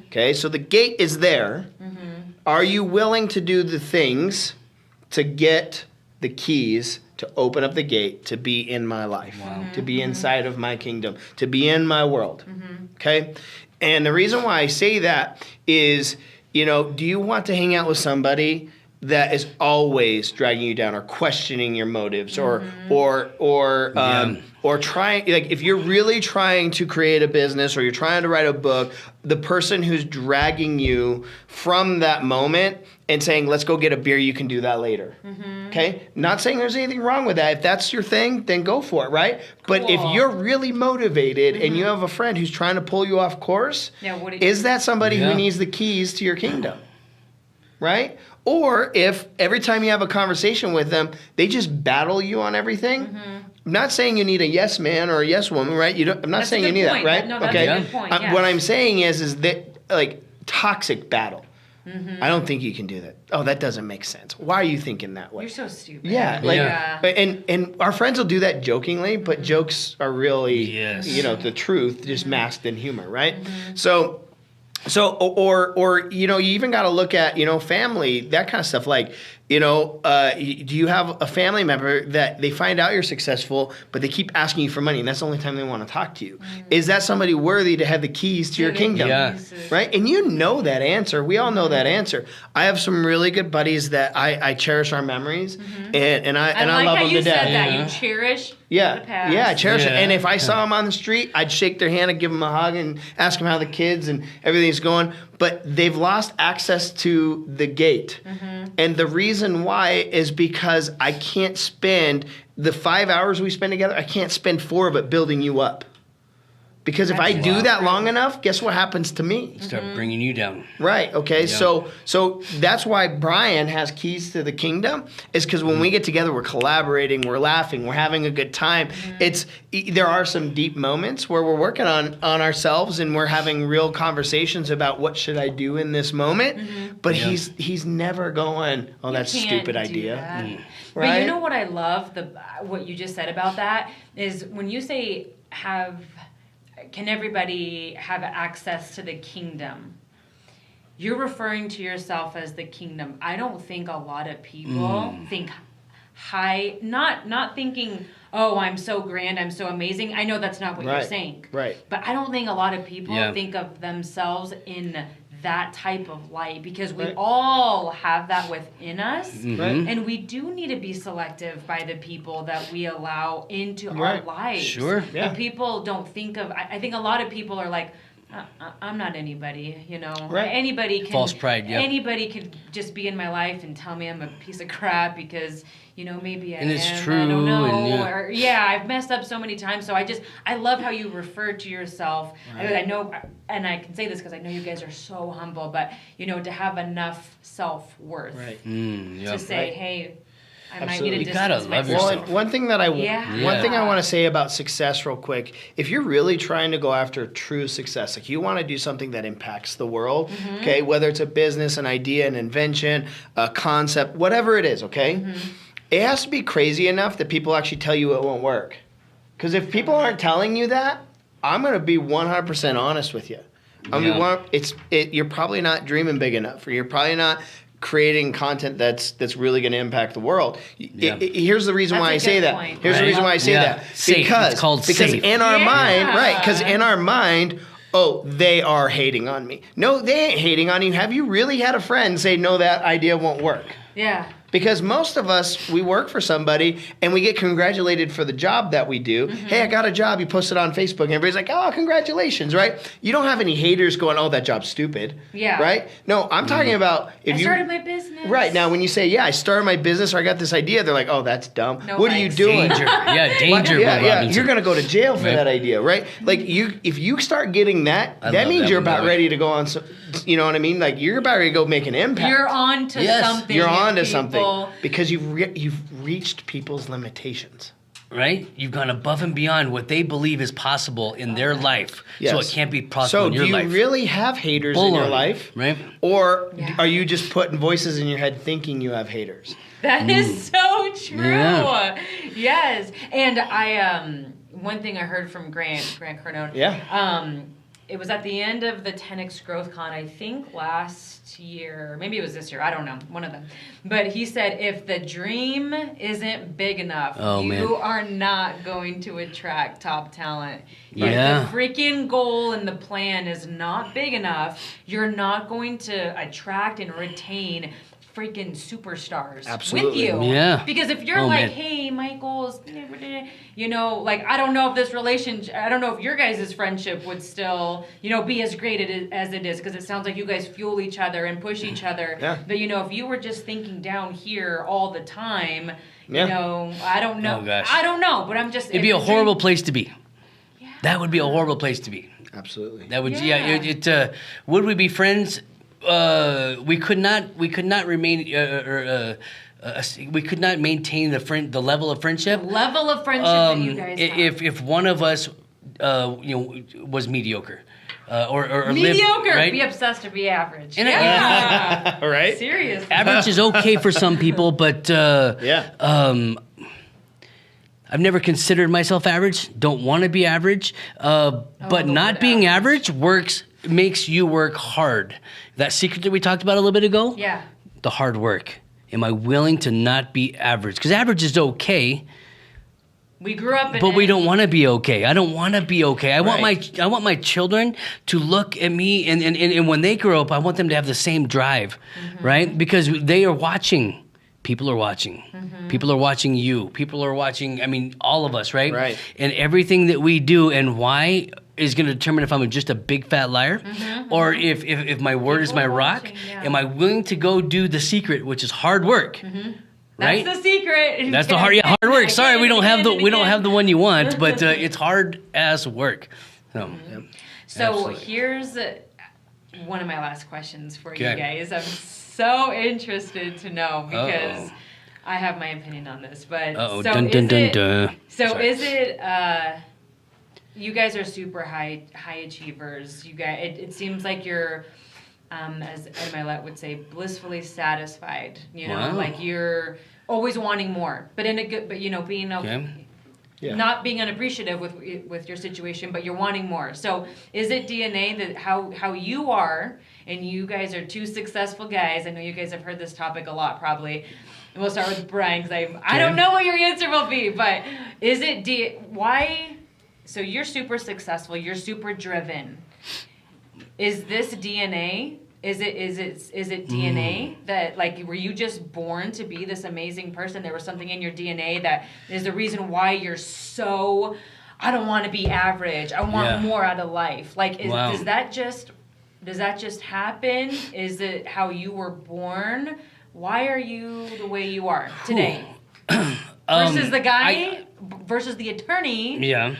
Okay? So the gate is there. Are you willing to do the things to get the keys to open up the gate to be in my life, to be inside of my kingdom, to be in my world? Okay? And the reason why I say that is, do you want to hang out with somebody that is always dragging you down or questioning your motives or trying, like if you're really trying to create a business or you're trying to write a book, the person who's dragging you from that moment and saying, let's go get a beer, you can do that later. Okay? Not saying there's anything wrong with that. If that's your thing, then go for it, right? But if you're really motivated and you have a friend who's trying to pull you off course, is that somebody who needs the keys to your kingdom? Right? Or if every time you have a conversation with them, they just battle you on everything. I'm not saying you need a yes man or a yes woman, right? I'm not saying you need that, right? No, that's a good point. What I'm saying is that like toxic battle. I don't think you can do that. Oh, that doesn't make sense. Why are you thinking that way? You're so stupid. Yeah, and our friends will do that jokingly, but jokes are really the truth, just masked in humor, right? So you even got to look at family, that kind of stuff. Like do you have a family member that they find out you're successful, but they keep asking you for money, and that's the only time they want to talk to you? Is that somebody worthy to have the keys to your kingdom? Yeah. Right? And you know that answer. We all know that answer. I have some really good buddies that I cherish our memories, and I love them to death. I like how you said that. You cherish. I cherish it. And if I saw them on the street, I'd shake their hand and give them a hug and ask them how the kids and everything's going. But they've lost access to the gate. And the reason why is because I can't spend the 5 hours we spend together, I can't spend 4 of it building you up. Because if I do that long enough, guess what happens to me? Start bringing you down. Right. Okay. Yeah. So that's why Brian has keys to the kingdom, is because when we get together, we're collaborating, we're laughing, we're having a good time. There are some deep moments where we're working on ourselves and we're having real conversations about what should I do in this moment. But he's never going, oh, that's a stupid idea. Right? But you know what I love? What you just said about that is when you say can everybody have access to the kingdom? You're referring to yourself as the kingdom. I don't think a lot of people think high, not thinking, oh, I'm so grand, I'm so amazing. I know that's not what you're saying. Right. But I don't think a lot of people think of themselves in that type of light, because we all have that within us, and we do need to be selective by the people that we allow into our lives. Sure. Yeah. And people don't think of, I think a lot of people are like, I'm not anybody, Anybody can. False pride, Anybody could just be in my life and tell me I'm a piece of crap because, maybe I am. And it's true. I don't know. Or, I've messed up so many times. So I love how you refer to yourself. Right. I know, and I can say this because I know you guys are so humble, but, to have enough self-worth to say, hey, I might need to You gotta distance love myself. yourself. One thing that Yeah. one thing I want to say about success real quick, if you're really trying to go after true success, like you want to do something that impacts the world, okay, whether it's a business, an idea, an invention, a concept, whatever it is, okay, it has to be crazy enough that people actually tell you it won't work. Because if people aren't telling you that, I'm going to be 100% honest with you. You're probably not dreaming big enough, or you're probably not creating content that's really going to impact the world. Here's the reason why I say that. Here's the reason why I say that. It's called safe. In our mind, right? Because in our mind, oh, they are hating on me. No, they ain't hating on you. Have you really had a friend say, no, that idea won't work? Yeah. Because most of us, we work for somebody and we get congratulated for the job that we do. Hey, I got a job. You post it on Facebook and everybody's like, oh, congratulations, right? You don't have any haters going, oh, that job's stupid. Yeah. Right? No, I'm talking about if you started my business. Right. Now, when you say, yeah, I started my business or I got this idea, they're like, oh, that's dumb. No what are you thanks. doing? Danger. Yeah, danger. Yeah, you're going to go to jail for Right. that idea, right? Like, if you start getting that, I that love means that you're one, by about the way. ready to go on, you know what I mean? Like, you're about ready to go make an impact. You're on to something. You're on to people. something because you've reached people's limitations. Right? You've gone above and beyond what they believe is possible in their life. Yes. So it can't be possible So in your do you life. really have haters Bull in your on it, life? right? Or Yeah. are you just putting voices in your head thinking you have haters? That is so true. Yeah. Yes. And I one thing I heard from Grant Cardone. Yeah. It was at the end of the 10X Growth Con, I think last year, maybe it was this year, I don't know, one of them. But he said, if the dream isn't big enough, you are not going to attract top talent. Yeah. If the freaking goal and the plan is not big enough, you're not going to attract and retain freaking superstars Absolutely. with you. Yeah. Because if you're hey, my goals, you know, like, I don't know if this relationship, I don't know if your guys' friendship would still, you know, be as great as it is, because it sounds like you guys fuel each other and push each other. Yeah. But, you know, if you were just thinking down here all the time, Yeah. you know, I don't know. Oh, gosh. I don't know, but I'm just... It'd be a horrible place to be. Yeah. That would be a horrible place to be. Absolutely. That would, Yeah. would we be friends? We could not remain, we could not maintain the level of friendship. Level of friendship that you guys have. If one of us, was mediocre, or Mediocre. lived, right? Be obsessed or be average. And yeah. Right? Seriously. Average is okay for some people, but I've never considered myself average. Don't want to be average, but not being average makes you work hard. That secret that we talked about a little bit ago. Yeah. The hard work. Am I willing to not be average? Because average is okay. We grew up in But we don't want to be okay. I don't want to be okay. I want my children to look at me, and when they grow up, I want them to have the same drive, right? Because they are watching. People are watching. People are watching you. People are watching, I mean, all of us, right? Right. And everything that we do and why is going to determine if I'm just a big fat liar or if my word is my rock. watching, yeah. Am I willing to go do the secret, which is hard work? Right? That's the secret. That's the hard work. Sorry, we don't have the one you want, but it's hard ass work. So Absolutely. here's one of my last questions for you Okay. guys. I'm so interested to know because I have my opinion on this. But so Dun, is dun, dun, it? dun. So Sorry. is it? You guys are super high achievers. You guys, it seems like you're, as Emilette would say, blissfully satisfied. You know, Wow. like you're always wanting more, but in a good, but you know, being Okay. Yeah. not being unappreciative with your situation, but you're wanting more. So is it DNA that how you are, and you guys are two successful guys. I know you guys have heard this topic a lot probably. And we'll start with Brian because I don't know what your answer will be, but is it why? So you're super successful. You're super driven. Is this DNA? Is it DNA that, like, were you just born to be this amazing person? There was something in your DNA that is the reason why you're so, I don't want to be average. I want more out of life. Like, does that just happen? Is it how you were born? Why are you the way you are today? Versus the guy, versus the attorney. Yeah.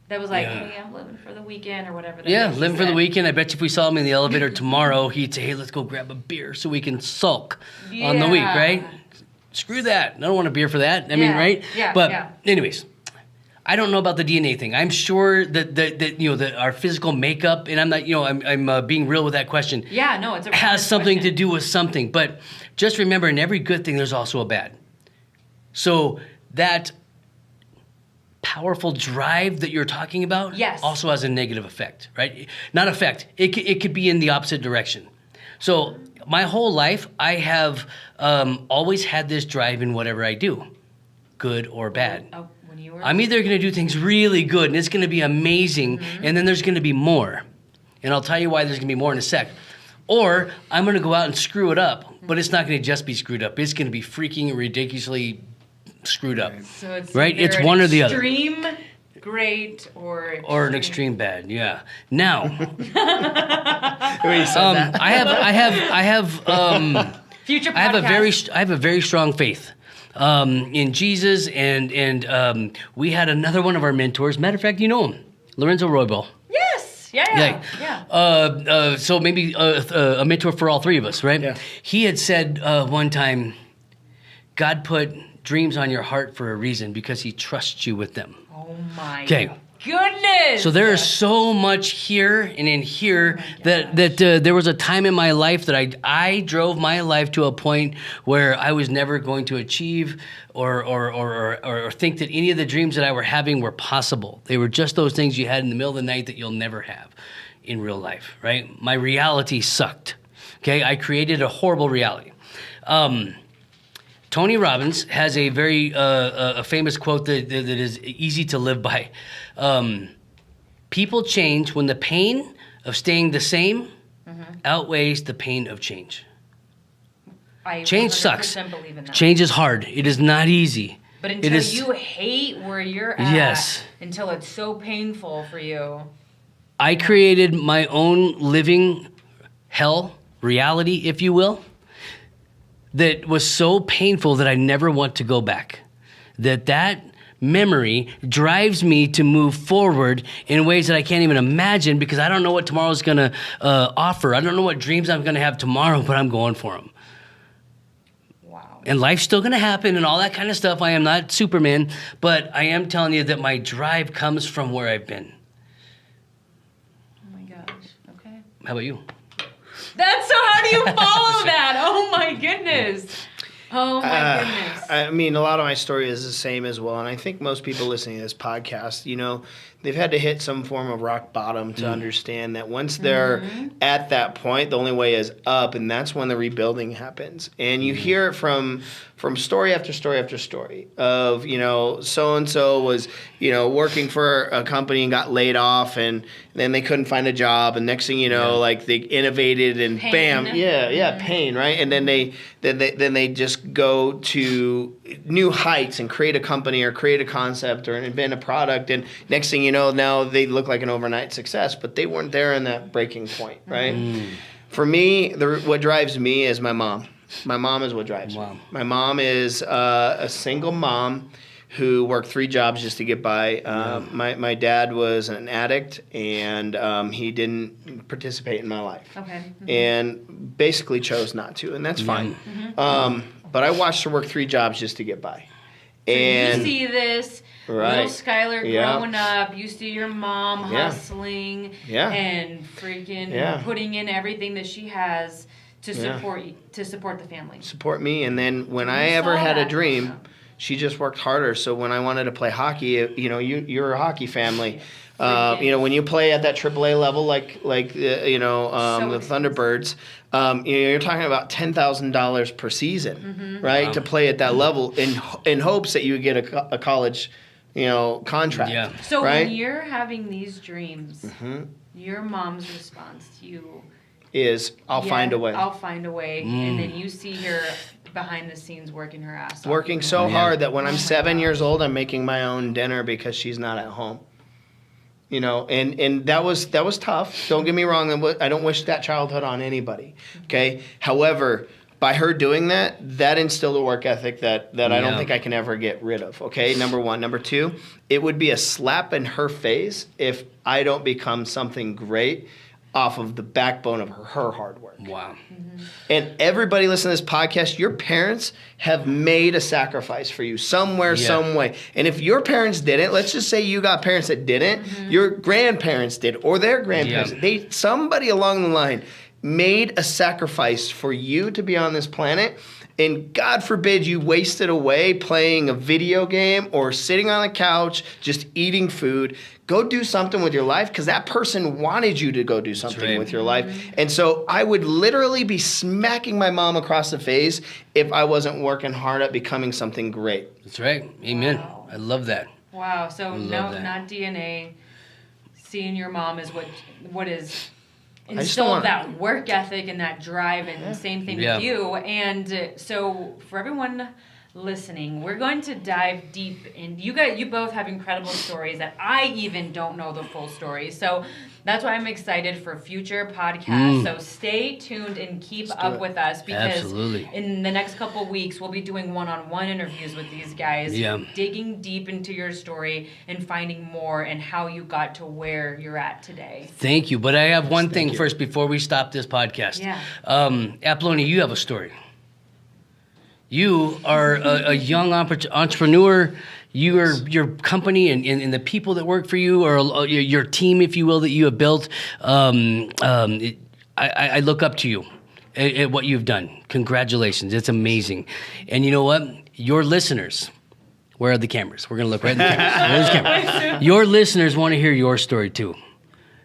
That was like, hey, I'm living for the weekend or whatever. Living for the weekend. I bet you if we saw him in the elevator tomorrow, he'd say, hey, let's go grab a beer so we can sulk on the week, right? Screw that. I don't want a beer for that. I mean, right? Yeah. But anyways, I don't know about the DNA thing. I'm sure that our physical makeup, and I'm not, I'm being real with that question. Yeah, no, it's a has something question. to do with something. But just remember, in every good thing, there's also a bad. So that powerful drive that you're talking about also has a negative effect, right? Not effect. It could be in the opposite direction. So my whole life, I have always had this drive in whatever I do, good or bad. I'm either going to do things really good and it's going to be amazing, and then there's going to be more. And I'll tell you why there's going to be more in a sec. Or I'm going to go out and screw it up, but it's not going to just be screwed up. It's going to be freaking ridiculously screwed up. So it's right? It's one or the other. Extreme great or an extreme bad. Yeah. Now, I have future podcast. I have a very strong faith in Jesus, and we had another one of our mentors. Matter of fact, you know him, Lorenzo Roybal. Yes. Yeah. So maybe a mentor for all three of us, right? Yeah. He had said one time, God put dreams on your heart for a reason because he trusts you with them. Oh my goodness. So there is so much here and in here that there was a time in my life that I drove my life to a point where I was never going to achieve or think that any of the dreams that I were having were possible. They were just those things you had in the middle of the night that you'll never have in real life, right? My reality sucked. Okay, I created a horrible reality. Tony Robbins has a very a famous quote that is easy to live by. People change when the pain of staying the same outweighs the pain of change. Change sucks. Believe in that. Change is hard. It is not easy. But until you hate where you're at, until it's so painful for you. I created my own living hell reality, if you will, that was so painful that I never want to go back. That memory drives me to move forward in ways that I can't even imagine because I don't know what tomorrow's going to offer. I don't know what dreams I'm going to have tomorrow, but I'm going for them. Wow. And life's still going to happen and all that kind of stuff. I am not Superman, but I am telling you that my drive comes from where I've been. Oh my gosh. Okay. How about you? That's so. How do you follow that? Oh my goodness. Oh my goodness. I mean, a lot of my story is the same as well, and I think most people listening to this podcast, they've had to hit some form of rock bottom to understand that once they're at that point, the only way is up, and that's when the rebuilding happens. And you hear it from story after story after story of, so-and-so was, working for a company and got laid off, and then they couldn't find a job, and next thing you know, like they innovated and pain. bam, pain, right? And then they just go to new heights and create a company or create a concept or invent a product, and next thing you know, now they look like an overnight success, but they weren't there in that breaking point, right? For me, what drives me is my mom. My mom is what drives me. My mom is a single mom who worked 3 jobs just to get by. My dad was an addict, and he didn't participate in my life. Okay. And basically chose not to, and that's fine. But I watched her work 3 jobs just to get by. So and you see this little Skyler growing up. You see your mom hustling and freaking putting in everything that she has to support the family. Support me, and then when I ever had a dream, she just worked harder. So when I wanted to play hockey, you're a hockey family. When you play at that AAA level, like the Thunderbirds, you're talking about $10,000 per season, right? Wow. To play at that level in hopes that you would get a college, contract. Yeah. So when you're having these dreams, your mom's response to you is, I'll find a way. I'll find a way. And then you see her behind the scenes working her ass off. Working so hard that when I'm 7 years old, I'm making my own dinner because she's not at home. And that was tough. Don't get me wrong. I don't wish that childhood on anybody. Okay. However, by her doing that instilled a work ethic that I don't think I can ever get rid of. Okay. Number one. Number two, it would be a slap in her face if I don't become something great off of the backbone of her hard work. Wow. And everybody listening to this podcast, your parents have made a sacrifice for you somewhere, some way. And if your parents didn't, let's just say you got parents that didn't, your grandparents did, or their grandparents, somebody along the line made a sacrifice for you to be on this planet. And God forbid you wasted away playing a video game or sitting on a couch, just eating food. Go do something with your life, because that person wanted you to go do something with your life. And so I would literally be smacking my mom across the face if I wasn't working hard at becoming something great. That's right. Amen. Wow. I love that. Wow. So not DNA. Seeing your mom is what is instilled that work ethic and that drive, and same thing with you. And so for everyone listening, we're going to dive deep, and you both have incredible stories that I even don't know the full story. So that's why I'm excited for future podcasts. So stay tuned and keep up with us, because in the next couple of weeks we'll be doing one-on-one interviews with these guys, digging deep into your story and finding more and how you got to where you're at today. Thank you. But I have one thing first before we stop this podcast. Apolonia, you have a story. You are a young entrepreneur. Your company and the people that work for you, or your team, if you will, that you have built. I look up to you at what you've done. Congratulations. It's amazing. And you know what? Your listeners, where are the cameras? We're going to look right in the cameras. Where's the camera? Your listeners want to hear your story too.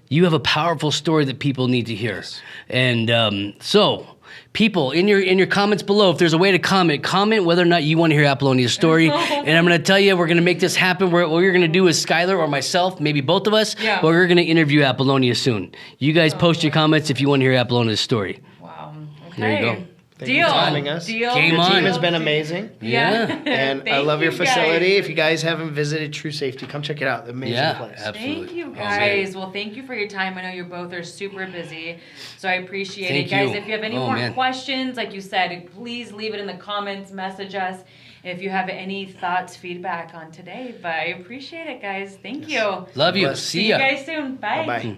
You have a powerful story that people need to hear. And so... people, in your comments below, if there's a way to comment whether or not you want to hear Apolonia's story. And I'm going to tell you, we're going to make this happen. What we're going to do is Skyler or myself, maybe both of us, but we're going to interview Apolonia soon. You guys post your comments if you want to hear Apolonia's story. Wow. Okay. There you go. Thank you for having us. Deal. Game Your on. team has been amazing. And I love your facility. If you guys haven't visited True Safety, come check it out. Amazing place. Absolutely. Thank you, guys. Well, thank you for your time. I know you both are super busy, so I appreciate it. Guys, if you have any more questions, like you said, please leave it in the comments, message us. If you have any thoughts, feedback on today. But I appreciate it, guys. Thank you. Love you. See ya. See you guys soon. Bye. Bye-bye.